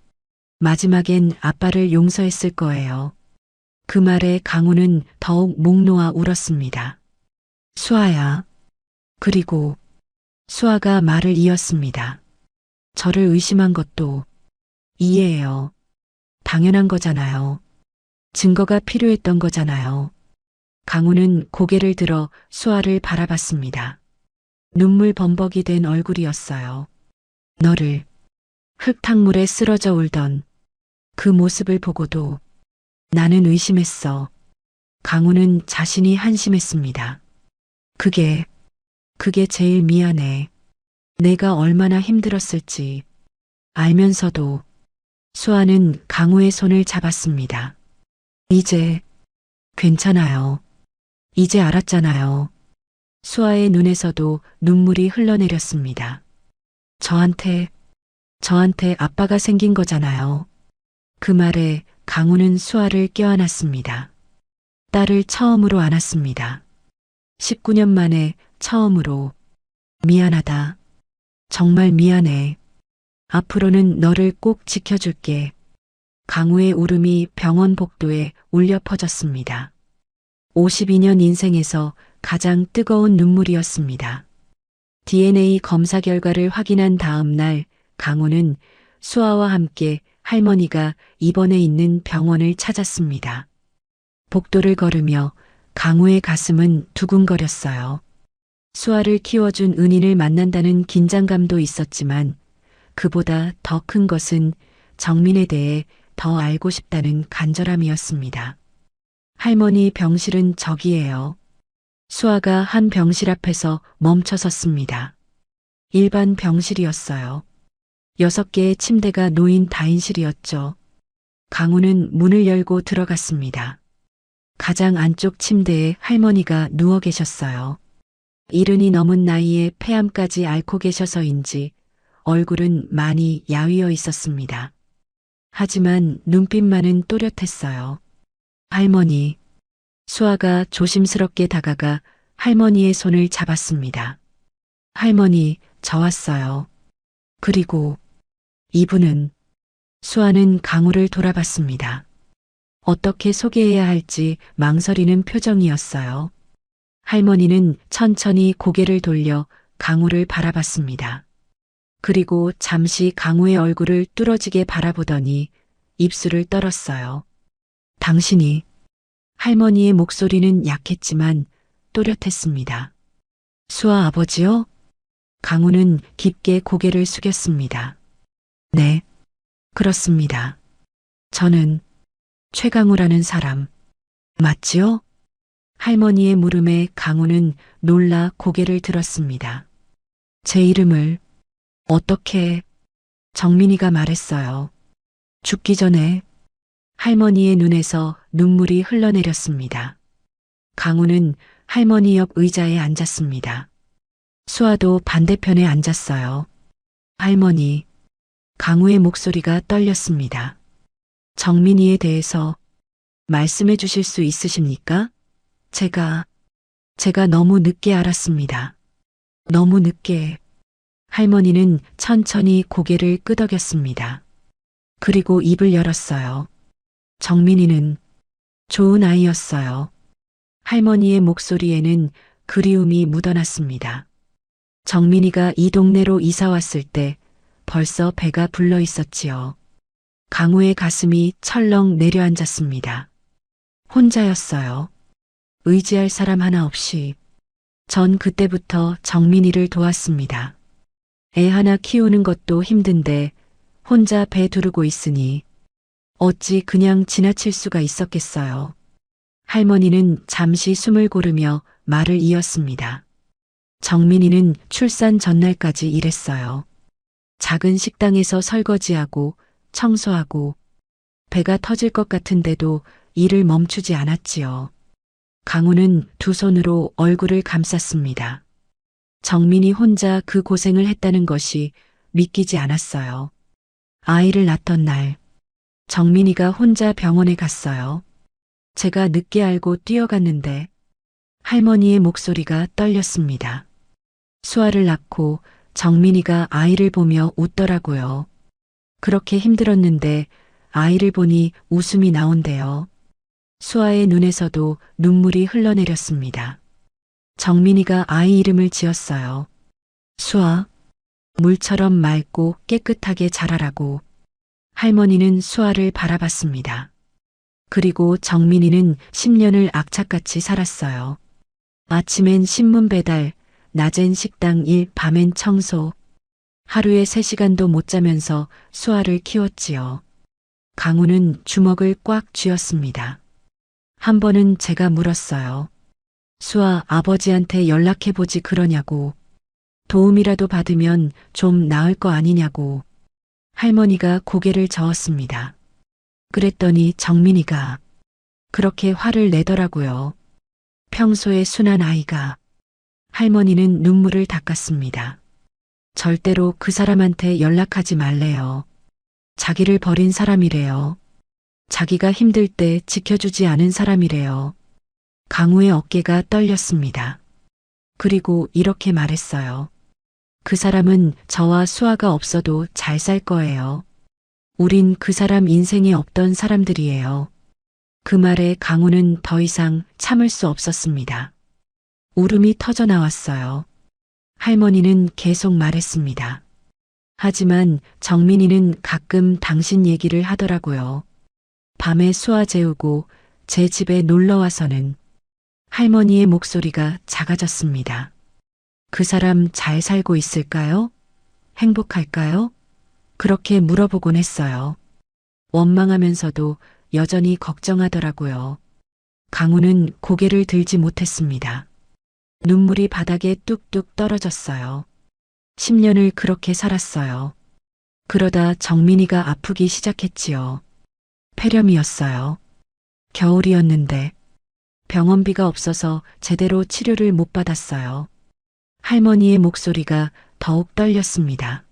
마지막엔 아빠를 용서했을 거예요. 그 말에 강우는 더욱 목 놓아 울었습니다. 수아야. 그리고 수아가 말을 이었습니다. 저를 의심한 것도 이해해요. 당연한 거잖아요. 증거가 필요했던 거잖아요. 강우는 고개를 들어 수아를 바라봤습니다. 눈물 범벅이 된 얼굴이었어요. 너를 흙탕물에 쓰러져 울던 그 모습을 보고도 나는 의심했어. 강우는 자신이 한심했습니다. 그게 제일 미안해. 내가 얼마나 힘들었을지 알면서도. 수아는 강우의 손을 잡았습니다. 이제 괜찮아요. 이제 알았잖아요. 수아의 눈에서도 눈물이 흘러내렸습니다. 저한테 아빠가 생긴 거잖아요. 그 말에 강우는 수아를 껴안았습니다. 딸을 처음으로 안았습니다. 19년 만에 처음으로. 미안하다. 정말 미안해. 앞으로는 너를 꼭 지켜줄게. 강우의 울음이 병원 복도에 울려 퍼졌습니다. 52년 인생에서 가장 뜨거운 눈물이었습니다. DNA 검사 결과를 확인한 다음 날 강우는 수아와 함께 할머니가 입원해 있는 병원을 찾았습니다. 복도를 걸으며 강우의 가슴은 두근거렸어요. 수아를 키워준 은인을 만난다는 긴장감도 있었지만 그보다 더 큰 것은 정민에 대해 더 알고 싶다는 간절함이었습니다. 할머니 병실은 저기예요. 수아가 한 병실 앞에서 멈춰 섰습니다. 일반 병실이었어요. 6개의 침대가 놓인 다인실이었죠. 강우는 문을 열고 들어갔습니다. 가장 안쪽 침대에 할머니가 누워 계셨어요. 70이 넘은 나이에 폐암까지 앓고 계셔서인지 얼굴은 많이 야위어 있었습니다. 하지만 눈빛만은 또렷했어요. 할머니. 수아가 조심스럽게 다가가 할머니의 손을 잡았습니다. 할머니, 저 왔어요. 그리고 이분은. 수아는 강우를 돌아봤습니다. 어떻게 소개해야 할지 망설이는 표정이었어요. 할머니는 천천히 고개를 돌려 강우를 바라봤습니다. 그리고 잠시 강우의 얼굴을 뚫어지게 바라보더니 입술을 떨었어요. 당신이. 할머니의 목소리는 약했지만 또렷했습니다. 수아 아버지요? 강우는 깊게 고개를 숙였습니다. 네, 그렇습니다. 저는 최강우라는 사람, 맞지요? 할머니의 물음에 강우는 놀라 고개를 들었습니다. 제 이름을 어떻게 정민이가 말했어요. 죽기 전에 할머니의 눈에서 눈물이 흘러내렸습니다. 강우는 할머니 옆 의자에 앉았습니다. 수아도 반대편에 앉았어요. 할머니, 강우의 목소리가 떨렸습니다. 정민이에 대해서 말씀해 주실 수 있으십니까? 제가 너무 늦게 알았습니다. 너무 늦게. 할머니는 천천히 고개를 끄덕였습니다. 그리고 입을 열었어요. 정민이는 좋은 아이였어요. 할머니의 목소리에는 그리움이 묻어났습니다. 정민이가 이 동네로 이사 왔을 때 벌써 배가 불러 있었지요. 강우의 가슴이 철렁 내려앉았습니다. 혼자였어요. 의지할 사람 하나 없이. 전 그때부터 정민이를 도왔습니다. 애 하나 키우는 것도 힘든데 혼자 배 두르고 있으니 어찌 그냥 지나칠 수가 있었겠어요. 할머니는 잠시 숨을 고르며 말을 이었습니다. 정민이는 출산 전날까지 일했어요. 작은 식당에서 설거지하고 청소하고 배가 터질 것 같은데도 일을 멈추지 않았지요. 강우는 두 손으로 얼굴을 감쌌습니다. 정민이 혼자 그 고생을 했다는 것이 믿기지 않았어요. 아이를 낳던 날, 정민이가 혼자 병원에 갔어요. 제가 늦게 알고 뛰어갔는데 할머니의 목소리가 떨렸습니다. 수아를 낳고 정민이가 아이를 보며 웃더라고요. 그렇게 힘들었는데 아이를 보니 웃음이 나온대요. 수아의 눈에서도 눈물이 흘러내렸습니다. 정민이가 아이 이름을 지었어요. 수아, 물처럼 맑고 깨끗하게 자라라고. 할머니는 수아를 바라봤습니다. 그리고 정민이는 10년을 악착같이 살았어요. 아침엔 신문 배달, 낮엔 식당 일, 밤엔 청소. 하루에 3시간도 못 자면서 수아를 키웠지요. 강우는 주먹을 꽉 쥐었습니다. 한 번은 제가 물었어요. 수아 아버지한테 연락해보지 그러냐고. 도움이라도 받으면 좀 나을 거 아니냐고. 할머니가 고개를 저었습니다. 그랬더니 정민이가 그렇게 화를 내더라고요. 평소에 순한 아이가. 할머니는 눈물을 닦았습니다. 절대로 그 사람한테 연락하지 말래요. 자기를 버린 사람이래요. 자기가 힘들 때 지켜주지 않은 사람이래요. 강우의 어깨가 떨렸습니다. 그리고 이렇게 말했어요. 그 사람은 저와 수아가 없어도 잘 살 거예요. 우린 그 사람 인생에 없던 사람들이에요. 그 말에 강우는 더 이상 참을 수 없었습니다. 울음이 터져 나왔어요. 할머니는 계속 말했습니다. 하지만 정민이는 가끔 당신 얘기를 하더라고요. 밤에 수아 재우고 제 집에 놀러 와서는. 할머니의 목소리가 작아졌습니다. 그 사람 잘 살고 있을까요? 행복할까요? 그렇게 물어보곤 했어요. 원망하면서도 여전히 걱정하더라고요. 강우는 고개를 들지 못했습니다. 눈물이 바닥에 뚝뚝 떨어졌어요. 10년을 그렇게 살았어요. 그러다 정민이가 아프기 시작했지요. 폐렴이었어요. 겨울이었는데 병원비가 없어서 제대로 치료를 못 받았어요. 할머니의 목소리가 더욱 떨렸습니다.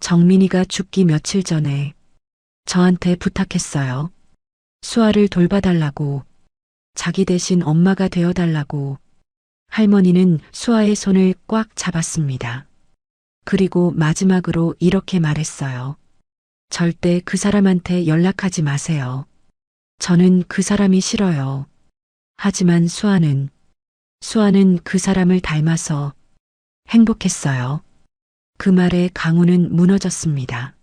정민이가 죽기 며칠 전에 저한테 부탁했어요. 수아를 돌봐달라고. 자기 대신 엄마가 되어달라고. 할머니는 수아의 손을 꽉 잡았습니다. 그리고 마지막으로 이렇게 말했어요. 절대 그 사람한테 연락하지 마세요. 저는 그 사람이 싫어요. 하지만 수아는 그 사람을 닮아서 행복했어요. 그 말에 강우는 무너졌습니다.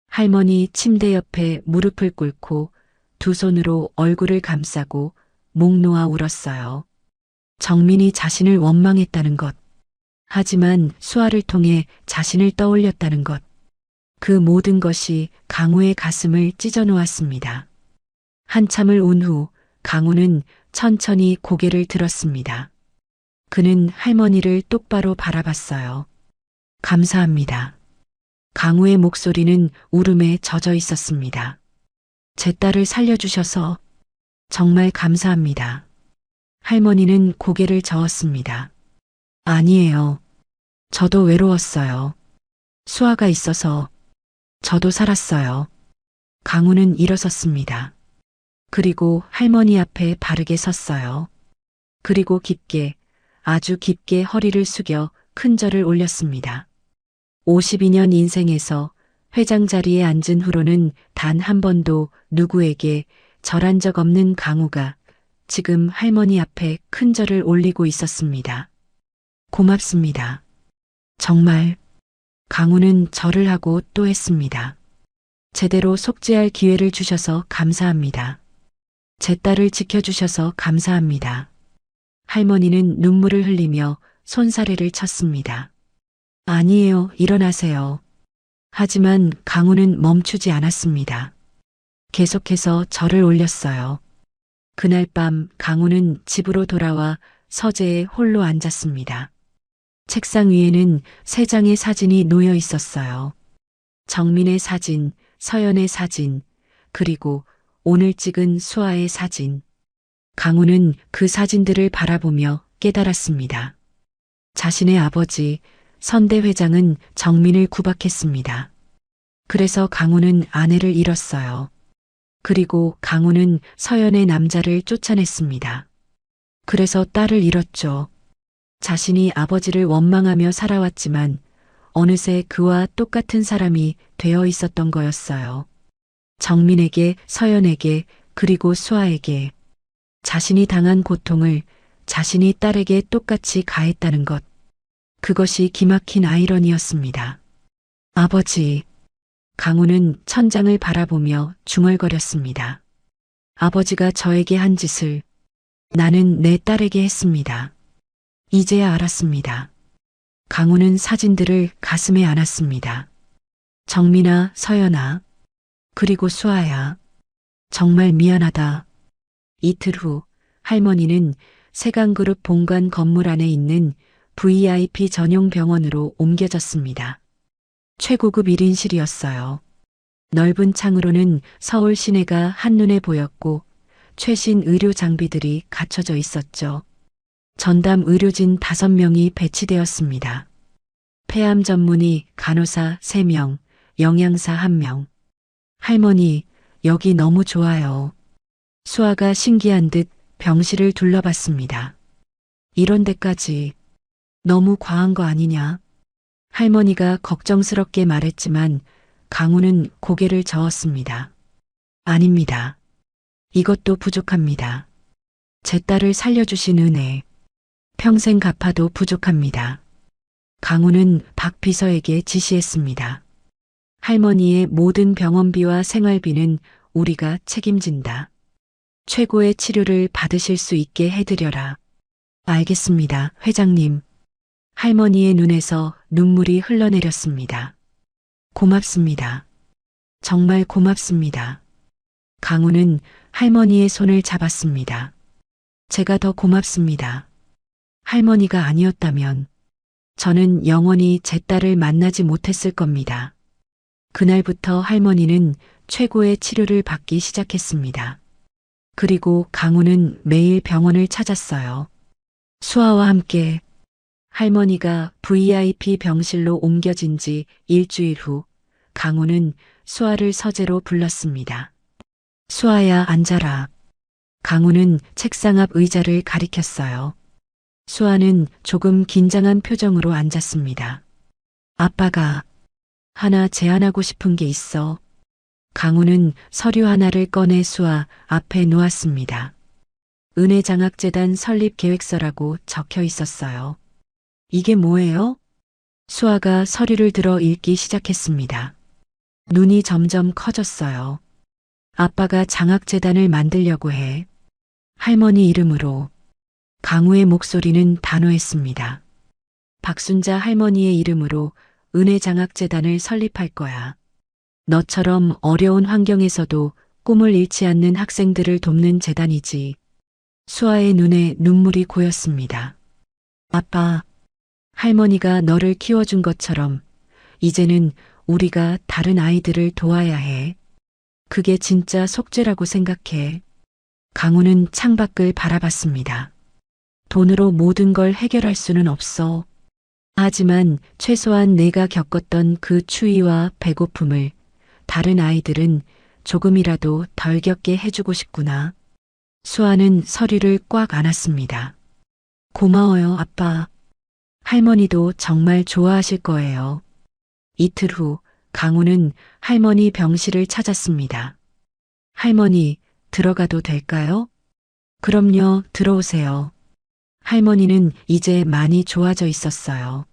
할머니 침대 옆에 무릎을 꿇고 두 손으로 얼굴을 감싸고 목 놓아 울었어요. 정민이 자신을 원망했다는 것, 하지만 수아를 통해 자신을 떠올렸다는 것. 그 모든 것이 강우의 가슴을 찢어 놓았습니다. 한참을 온 후 강우는 천천히 고개를 들었습니다. 그는 할머니를 똑바로 바라봤어요. 감사합니다. 강우의 목소리는 울음에 젖어 있었습니다. 제 딸을 살려주셔서 정말 감사합니다. 할머니는 고개를 저었습니다. 아니에요. 저도 외로웠어요. 수아가 있어서 저도 살았어요. 강우는 일어섰습니다. 그리고 할머니 앞에 바르게 섰어요. 그리고 깊게, 아주 깊게 허리를 숙여 큰 절을 올렸습니다. 52년 인생에서 회장 자리에 앉은 후로는 단 한 번도 누구에게 절한 적 없는 강우가 지금 할머니 앞에 큰 절을 올리고 있었습니다. 고맙습니다. 정말. 강우는 절을 하고 또 했습니다. 제대로 속죄할 기회를 주셔서 감사합니다. 제 딸을 지켜주셔서 감사합니다. 할머니는 눈물을 흘리며 손사래를 쳤습니다. 아니에요, 일어나세요. 하지만 강우는 멈추지 않았습니다. 계속해서 절을 올렸어요. 그날 밤 강우는 집으로 돌아와 서재에 홀로 앉았습니다. 책상 위에는 세 장의 사진이 놓여 있었어요. 정민의 사진, 서연의 사진, 그리고 오늘 찍은 수아의 사진. 강우는 그 사진들을 바라보며 깨달았습니다. 자신의 아버지, 선대 회장은 정민을 구박했습니다. 그래서 강우는 아내를 잃었어요. 그리고 강우는 서연의 남자를 쫓아냈습니다. 그래서 딸을 잃었죠. 자신이 아버지를 원망하며 살아왔지만 어느새 그와 똑같은 사람이 되어 있었던 거였어요. 정민에게, 서연에게, 그리고 수아에게 자신이 당한 고통을 자신이 딸에게 똑같이 가했다는 것. 그것이 기막힌 아이러니였습니다. 아버지. 강우는 천장을 바라보며 중얼거렸습니다. 아버지가 저에게 한 짓을 나는 내 딸에게 했습니다. 이제야 알았습니다. 강우는 사진들을 가슴에 안았습니다. 정민아, 서연아, 그리고 수아야. 정말 미안하다. 이틀 후 할머니는 세강그룹 본관 건물 안에 있는 VIP 전용 병원으로 옮겨졌습니다. 최고급 1인실이었어요. 넓은 창으로는 서울 시내가 한눈에 보였고 최신 의료 장비들이 갖춰져 있었죠. 전담 의료진 5명이 배치되었습니다. 폐암 전문의 간호사 3명, 영양사 1명. 할머니, 여기 너무 좋아요. 수아가 신기한 듯 병실을 둘러봤습니다. 이런 데까지 너무 과한 거 아니냐? 할머니가 걱정스럽게 말했지만 강우는 고개를 저었습니다. 아닙니다. 이것도 부족합니다. 제 딸을 살려주신 은혜. 평생 갚아도 부족합니다. 강우는 박 비서에게 지시했습니다. 할머니의 모든 병원비와 생활비는 우리가 책임진다. 최고의 치료를 받으실 수 있게 해드려라. 알겠습니다, 회장님. 할머니의 눈에서 눈물이 흘러내렸습니다. 고맙습니다. 정말 고맙습니다. 강우는 할머니의 손을 잡았습니다. 제가 더 고맙습니다. 할머니가 아니었다면 저는 영원히 제 딸을 만나지 못했을 겁니다. 그날부터 할머니는 최고의 치료를 받기 시작했습니다. 그리고 강우는 매일 병원을 찾았어요. 수아와 함께 할머니가 VIP 병실로 옮겨진 지 일주일 후 강우는 수아를 서재로 불렀습니다. 수아야, 앉아라. 강우는 책상 앞 의자를 가리켰어요. 수아는 조금 긴장한 표정으로 앉았습니다. 아빠가 하나 제안하고 싶은 게 있어. 강우는 서류 하나를 꺼내 수아 앞에 놓았습니다. 은혜장학재단 설립 계획서라고 적혀 있었어요. 이게 뭐예요? 수아가 서류를 들어 읽기 시작했습니다. 눈이 점점 커졌어요. 아빠가 장학재단을 만들려고 해. 할머니 이름으로. 강우의 목소리는 단호했습니다. 박순자 할머니의 이름으로 은혜장학재단을 설립할 거야. 너처럼 어려운 환경에서도 꿈을 잃지 않는 학생들을 돕는 재단이지. 수아의 눈에 눈물이 고였습니다. 아빠, 할머니가 너를 키워준 것처럼 이제는 우리가 다른 아이들을 도와야 해. 그게 진짜 속죄라고 생각해. 강우는 창밖을 바라봤습니다. 돈으로 모든 걸 해결할 수는 없어. 하지만 최소한 내가 겪었던 그 추위와 배고픔을 다른 아이들은 조금이라도 덜 겪게 해주고 싶구나. 수아는 서류를 꽉 안았습니다. 고마워요, 아빠. 할머니도 정말 좋아하실 거예요. 이틀 후 강우는 할머니 병실을 찾았습니다. 할머니, 들어가도 될까요? 그럼요, 들어오세요. 할머니는 이제 많이 좋아져 있었어요.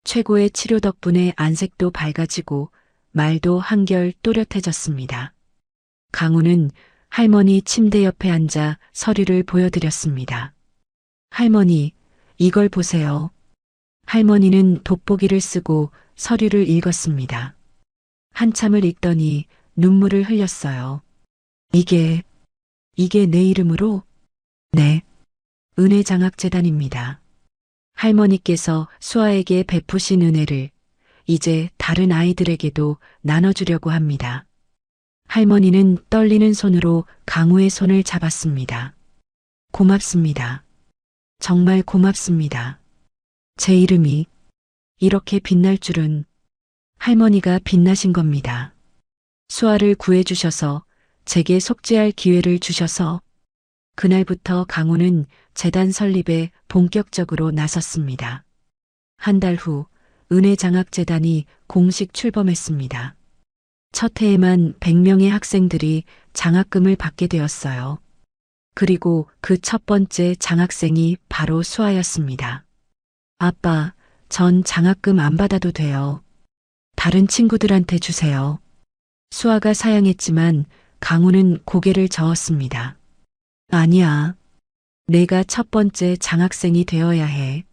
최고의 치료 덕분에 안색도 밝아지고 말도 한결 또렷해졌습니다. 강우는 할머니 침대 옆에 앉아 서류를 보여드렸습니다. 할머니, 이걸 보세요. 할머니는 돋보기를 쓰고 서류를 읽었습니다. 한참을 읽더니 눈물을 흘렸어요. 이게 내 이름으로? 네. 은혜장학재단입니다. 할머니께서 수아에게 베푸신 은혜를 이제 다른 아이들에게도 나눠주려고 합니다. 할머니는 떨리는 손으로 강우의 손을 잡았습니다. 고맙습니다. 정말 고맙습니다. 제 이름이 이렇게 빛날 줄은. 할머니가 빛나신 겁니다. 수아를 구해주셔서 제게 속죄할 기회를 주셔서. 그날부터 강우는 재단 설립에 본격적으로 나섰습니다. 한 달 후 은혜장학재단이 공식 출범했습니다. 첫 해에만 100명의 학생들이 장학금을 받게 되었어요. 그리고 그 첫 번째 장학생이 바로 수아였습니다. 아빠, 전 장학금 안 받아도 돼요. 다른 친구들한테 주세요. 수아가 사양했지만 강우는 고개를 저었습니다. 아니야. 내가 첫 번째 장학생이 되어야 해.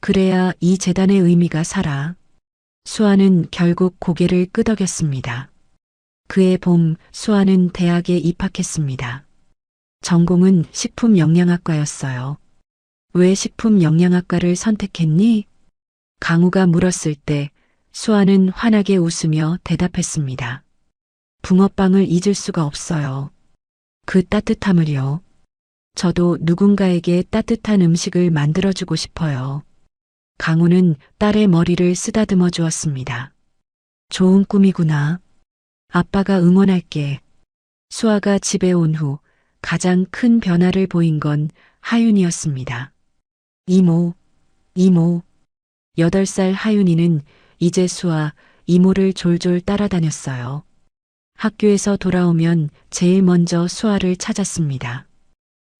그래야 이 재단의 의미가 살아. 수아는 결국 고개를 끄덕였습니다. 그해 봄 수아는 대학에 입학했습니다. 전공은 식품영양학과였어요. 왜 식품영양학과를 선택했니? 강우가 물었을 때 수아는 환하게 웃으며 대답했습니다. 붕어빵을 잊을 수가 없어요. 그 따뜻함을요. 저도 누군가에게 따뜻한 음식을 만들어주고 싶어요. 강우는 딸의 머리를 쓰다듬어 주었습니다. 좋은 꿈이구나. 아빠가 응원할게. 수아가 집에 온 후 가장 큰 변화를 보인 건 하윤이었습니다. 이모. 8살 하윤이는 이제 수아 이모를 졸졸 따라다녔어요. 학교에서 돌아오면 제일 먼저 수아를 찾았습니다.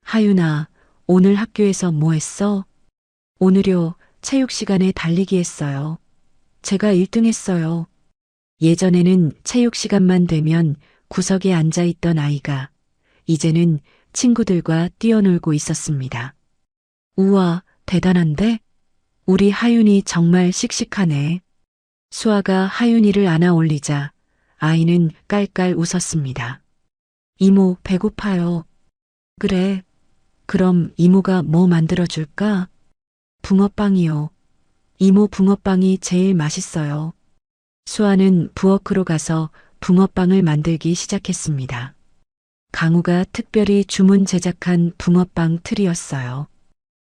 하윤아, 오늘 학교에서 뭐 했어? 오늘요, 체육 시간에 달리기 했어요. 제가 1등 했어요. 예전에는 체육 시간만 되면 구석에 앉아 있던 아이가 이제는 친구들과 뛰어놀고 있었습니다. 우와, 대단한데? 우리 하윤이 정말 씩씩하네. 수아가 하윤이를 안아 올리자 아이는 깔깔 웃었습니다. 이모, 배고파요. 그래. 그럼 이모가 뭐 만들어줄까? 붕어빵이요. 이모 붕어빵이 제일 맛있어요. 수아는 부엌으로 가서 붕어빵을 만들기 시작했습니다. 강우가 특별히 주문 제작한 붕어빵 틀이었어요.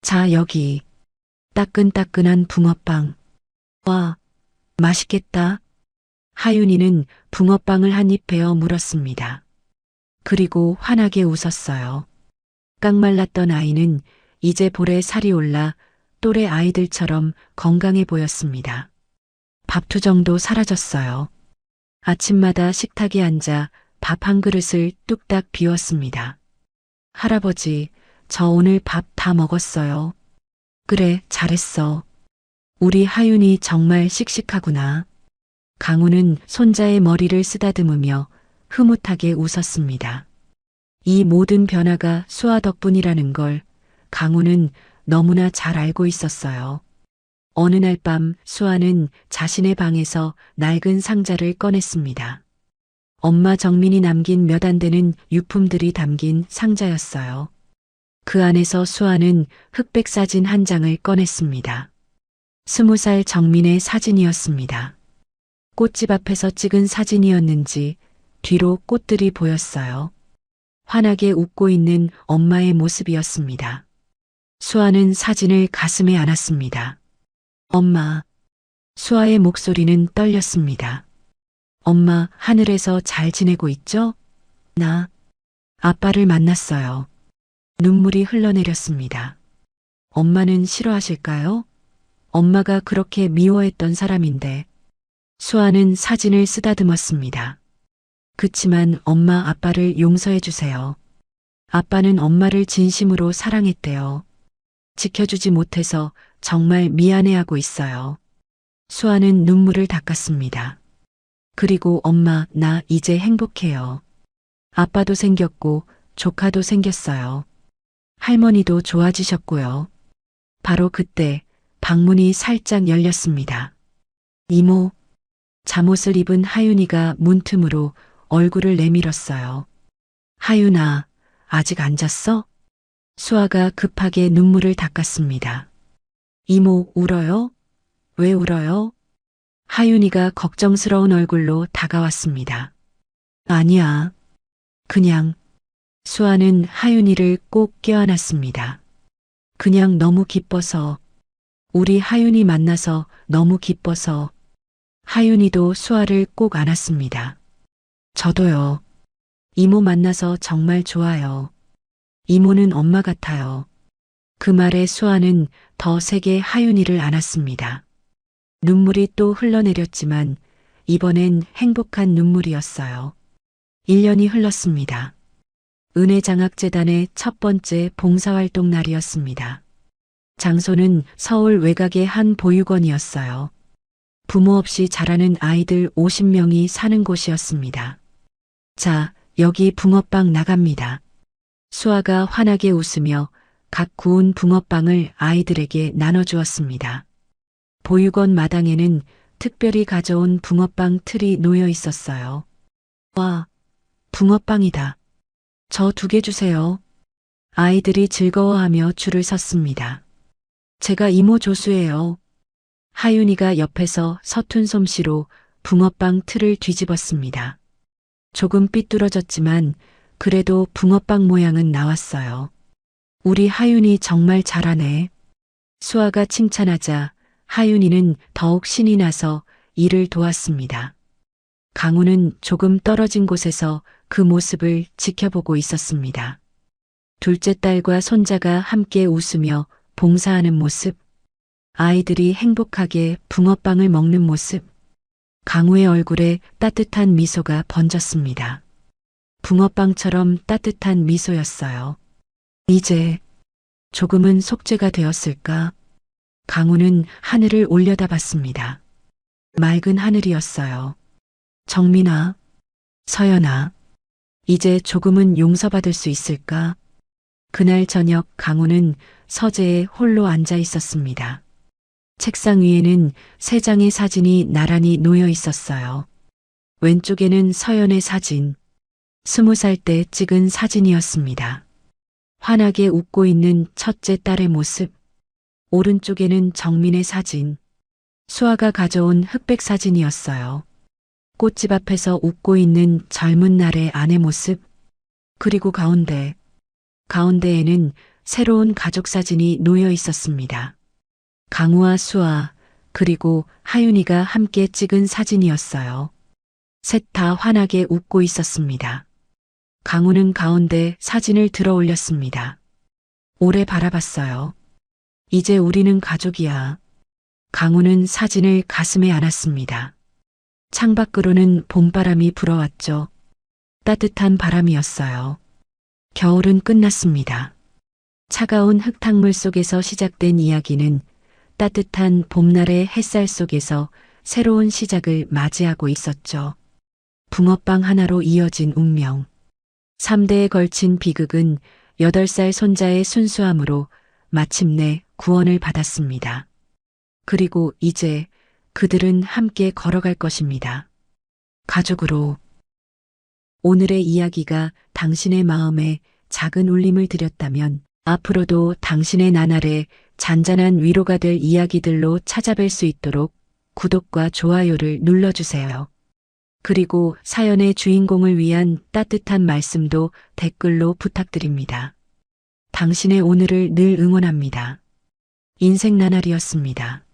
자, 여기. 따끈따끈한 붕어빵. 와, 맛있겠다. 하윤이는 붕어빵을 한 입 베어 물었습니다. 그리고 환하게 웃었어요. 깡말랐던 아이는 이제 볼에 살이 올라 또래 아이들처럼 건강해 보였습니다. 밥투정도 사라졌어요. 아침마다 식탁에 앉아 밥 한 그릇을 뚝딱 비웠습니다. 할아버지, 저 오늘 밥 다 먹었어요. 그래, 잘했어. 우리 하윤이 정말 씩씩하구나. 강우는 손자의 머리를 쓰다듬으며 흐뭇하게 웃었습니다. 이 모든 변화가 수아 덕분이라는 걸 강우는 너무나 잘 알고 있었어요. 어느 날 밤 수아는 자신의 방에서 낡은 상자를 꺼냈습니다. 엄마 정민이 남긴 몇 안 되는 유품들이 담긴 상자였어요. 그 안에서 수아는 흑백 사진 한 장을 꺼냈습니다. 20살 정민의 사진이었습니다. 꽃집 앞에서 찍은 사진이었는지 뒤로 꽃들이 보였어요. 환하게 웃고 있는 엄마의 모습이었습니다. 수아는 사진을 가슴에 안았습니다. 엄마. 수아의 목소리는 떨렸습니다. 엄마, 하늘에서 잘 지내고 있죠? 나 아빠를 만났어요. 눈물이 흘러내렸습니다. 엄마는 싫어하실까요? 엄마가 그렇게 미워했던 사람인데. 수아는 사진을 쓰다듬었습니다. 그치만 엄마 아빠를 용서해 주세요. 아빠는 엄마를 진심으로 사랑했대요. 지켜주지 못해서 정말 미안해하고 있어요. 수아는 눈물을 닦았습니다. 그리고 엄마, 나 이제 행복해요. 아빠도 생겼고 조카도 생겼어요. 할머니도 좋아지셨고요. 바로 그때 방문이 살짝 열렸습니다. 이모. 잠옷을 입은 하윤이가 문틈으로 얼굴을 내밀었어요. 하윤아, 아직 안 잤어? 수아가 급하게 눈물을 닦았습니다. 이모, 울어요? 왜 울어요? 하윤이가 걱정스러운 얼굴로 다가왔습니다. 아니야. 그냥. 수아는 하윤이를 꼭 껴안았습니다. 그냥 너무 기뻐서. 우리 하윤이 만나서 너무 기뻐서. 하윤이도 수아를 꼭 안았습니다. 저도요. 이모 만나서 정말 좋아요. 이모는 엄마 같아요. 그 말에 수아는 더 세게 하윤이를 안았습니다. 눈물이 또 흘러내렸지만 이번엔 행복한 눈물이었어요. 1년이 흘렀습니다. 은혜장학재단의 첫 번째 봉사활동 날이었습니다. 장소는 서울 외곽의 한 보육원이었어요. 부모 없이 자라는 아이들 50명이 사는 곳이었습니다. 자, 여기 붕어빵 나갑니다. 수아가 환하게 웃으며 각 구운 붕어빵을 아이들에게 나눠주었습니다. 보육원 마당에는 특별히 가져온 붕어빵 틀이 놓여 있었어요. 와, 붕어빵이다. 저 2개 주세요. 아이들이 즐거워하며 줄을 섰습니다. 제가 이모 조수예요. 하윤이가 옆에서 서툰 솜씨로 붕어빵 틀을 뒤집었습니다. 조금 삐뚤어졌지만 그래도 붕어빵 모양은 나왔어요. 우리 하윤이 정말 잘하네. 수아가 칭찬하자 하윤이는 더욱 신이 나서 일을 도왔습니다. 강우는 조금 떨어진 곳에서 그 모습을 지켜보고 있었습니다. 둘째 딸과 손자가 함께 웃으며 봉사하는 모습, 아이들이 행복하게 붕어빵을 먹는 모습, 강우의 얼굴에 따뜻한 미소가 번졌습니다. 붕어빵처럼 따뜻한 미소였어요. 이제 조금은 속죄가 되었을까? 강우는 하늘을 올려다봤습니다. 맑은 하늘이었어요. 정민아, 서연아, 이제 조금은 용서받을 수 있을까? 그날 저녁 강우는 서재에 홀로 앉아 있었습니다. 책상 위에는 3장의 사진이 나란히 놓여 있었어요. 왼쪽에는 서연의 사진, 20살 때 찍은 사진이었습니다. 환하게 웃고 있는 첫째 딸의 모습, 오른쪽에는 정민의 사진, 수아가 가져온 흑백 사진이었어요. 꽃집 앞에서 웃고 있는 젊은 날의 아내 모습, 그리고 가운데에는 새로운 가족 사진이 놓여 있었습니다. 강우와 수아, 그리고 하윤이가 함께 찍은 사진이었어요. 셋 다 환하게 웃고 있었습니다. 강우는 가운데 사진을 들어 올렸습니다. 오래 바라봤어요. 이제 우리는 가족이야. 강우는 사진을 가슴에 안았습니다. 창밖으로는 봄바람이 불어왔죠. 따뜻한 바람이었어요. 겨울은 끝났습니다. 차가운 흙탕물 속에서 시작된 이야기는 따뜻한 봄날의 햇살 속에서 새로운 시작을 맞이하고 있었죠. 붕어빵 하나로 이어진 운명. 3대에 걸친 비극은 8살 손자의 순수함으로 마침내 구원을 받았습니다. 그리고 이제 그들은 함께 걸어갈 것입니다. 가족으로. 오늘의 이야기가 당신의 마음에 작은 울림을 드렸다면 앞으로도 당신의 나날에 잔잔한 위로가 될 이야기들로 찾아뵐 수 있도록 구독과 좋아요를 눌러주세요. 그리고 사연의 주인공을 위한 따뜻한 말씀도 댓글로 부탁드립니다. 당신의 오늘을 늘 응원합니다. 인생 나날이었습니다.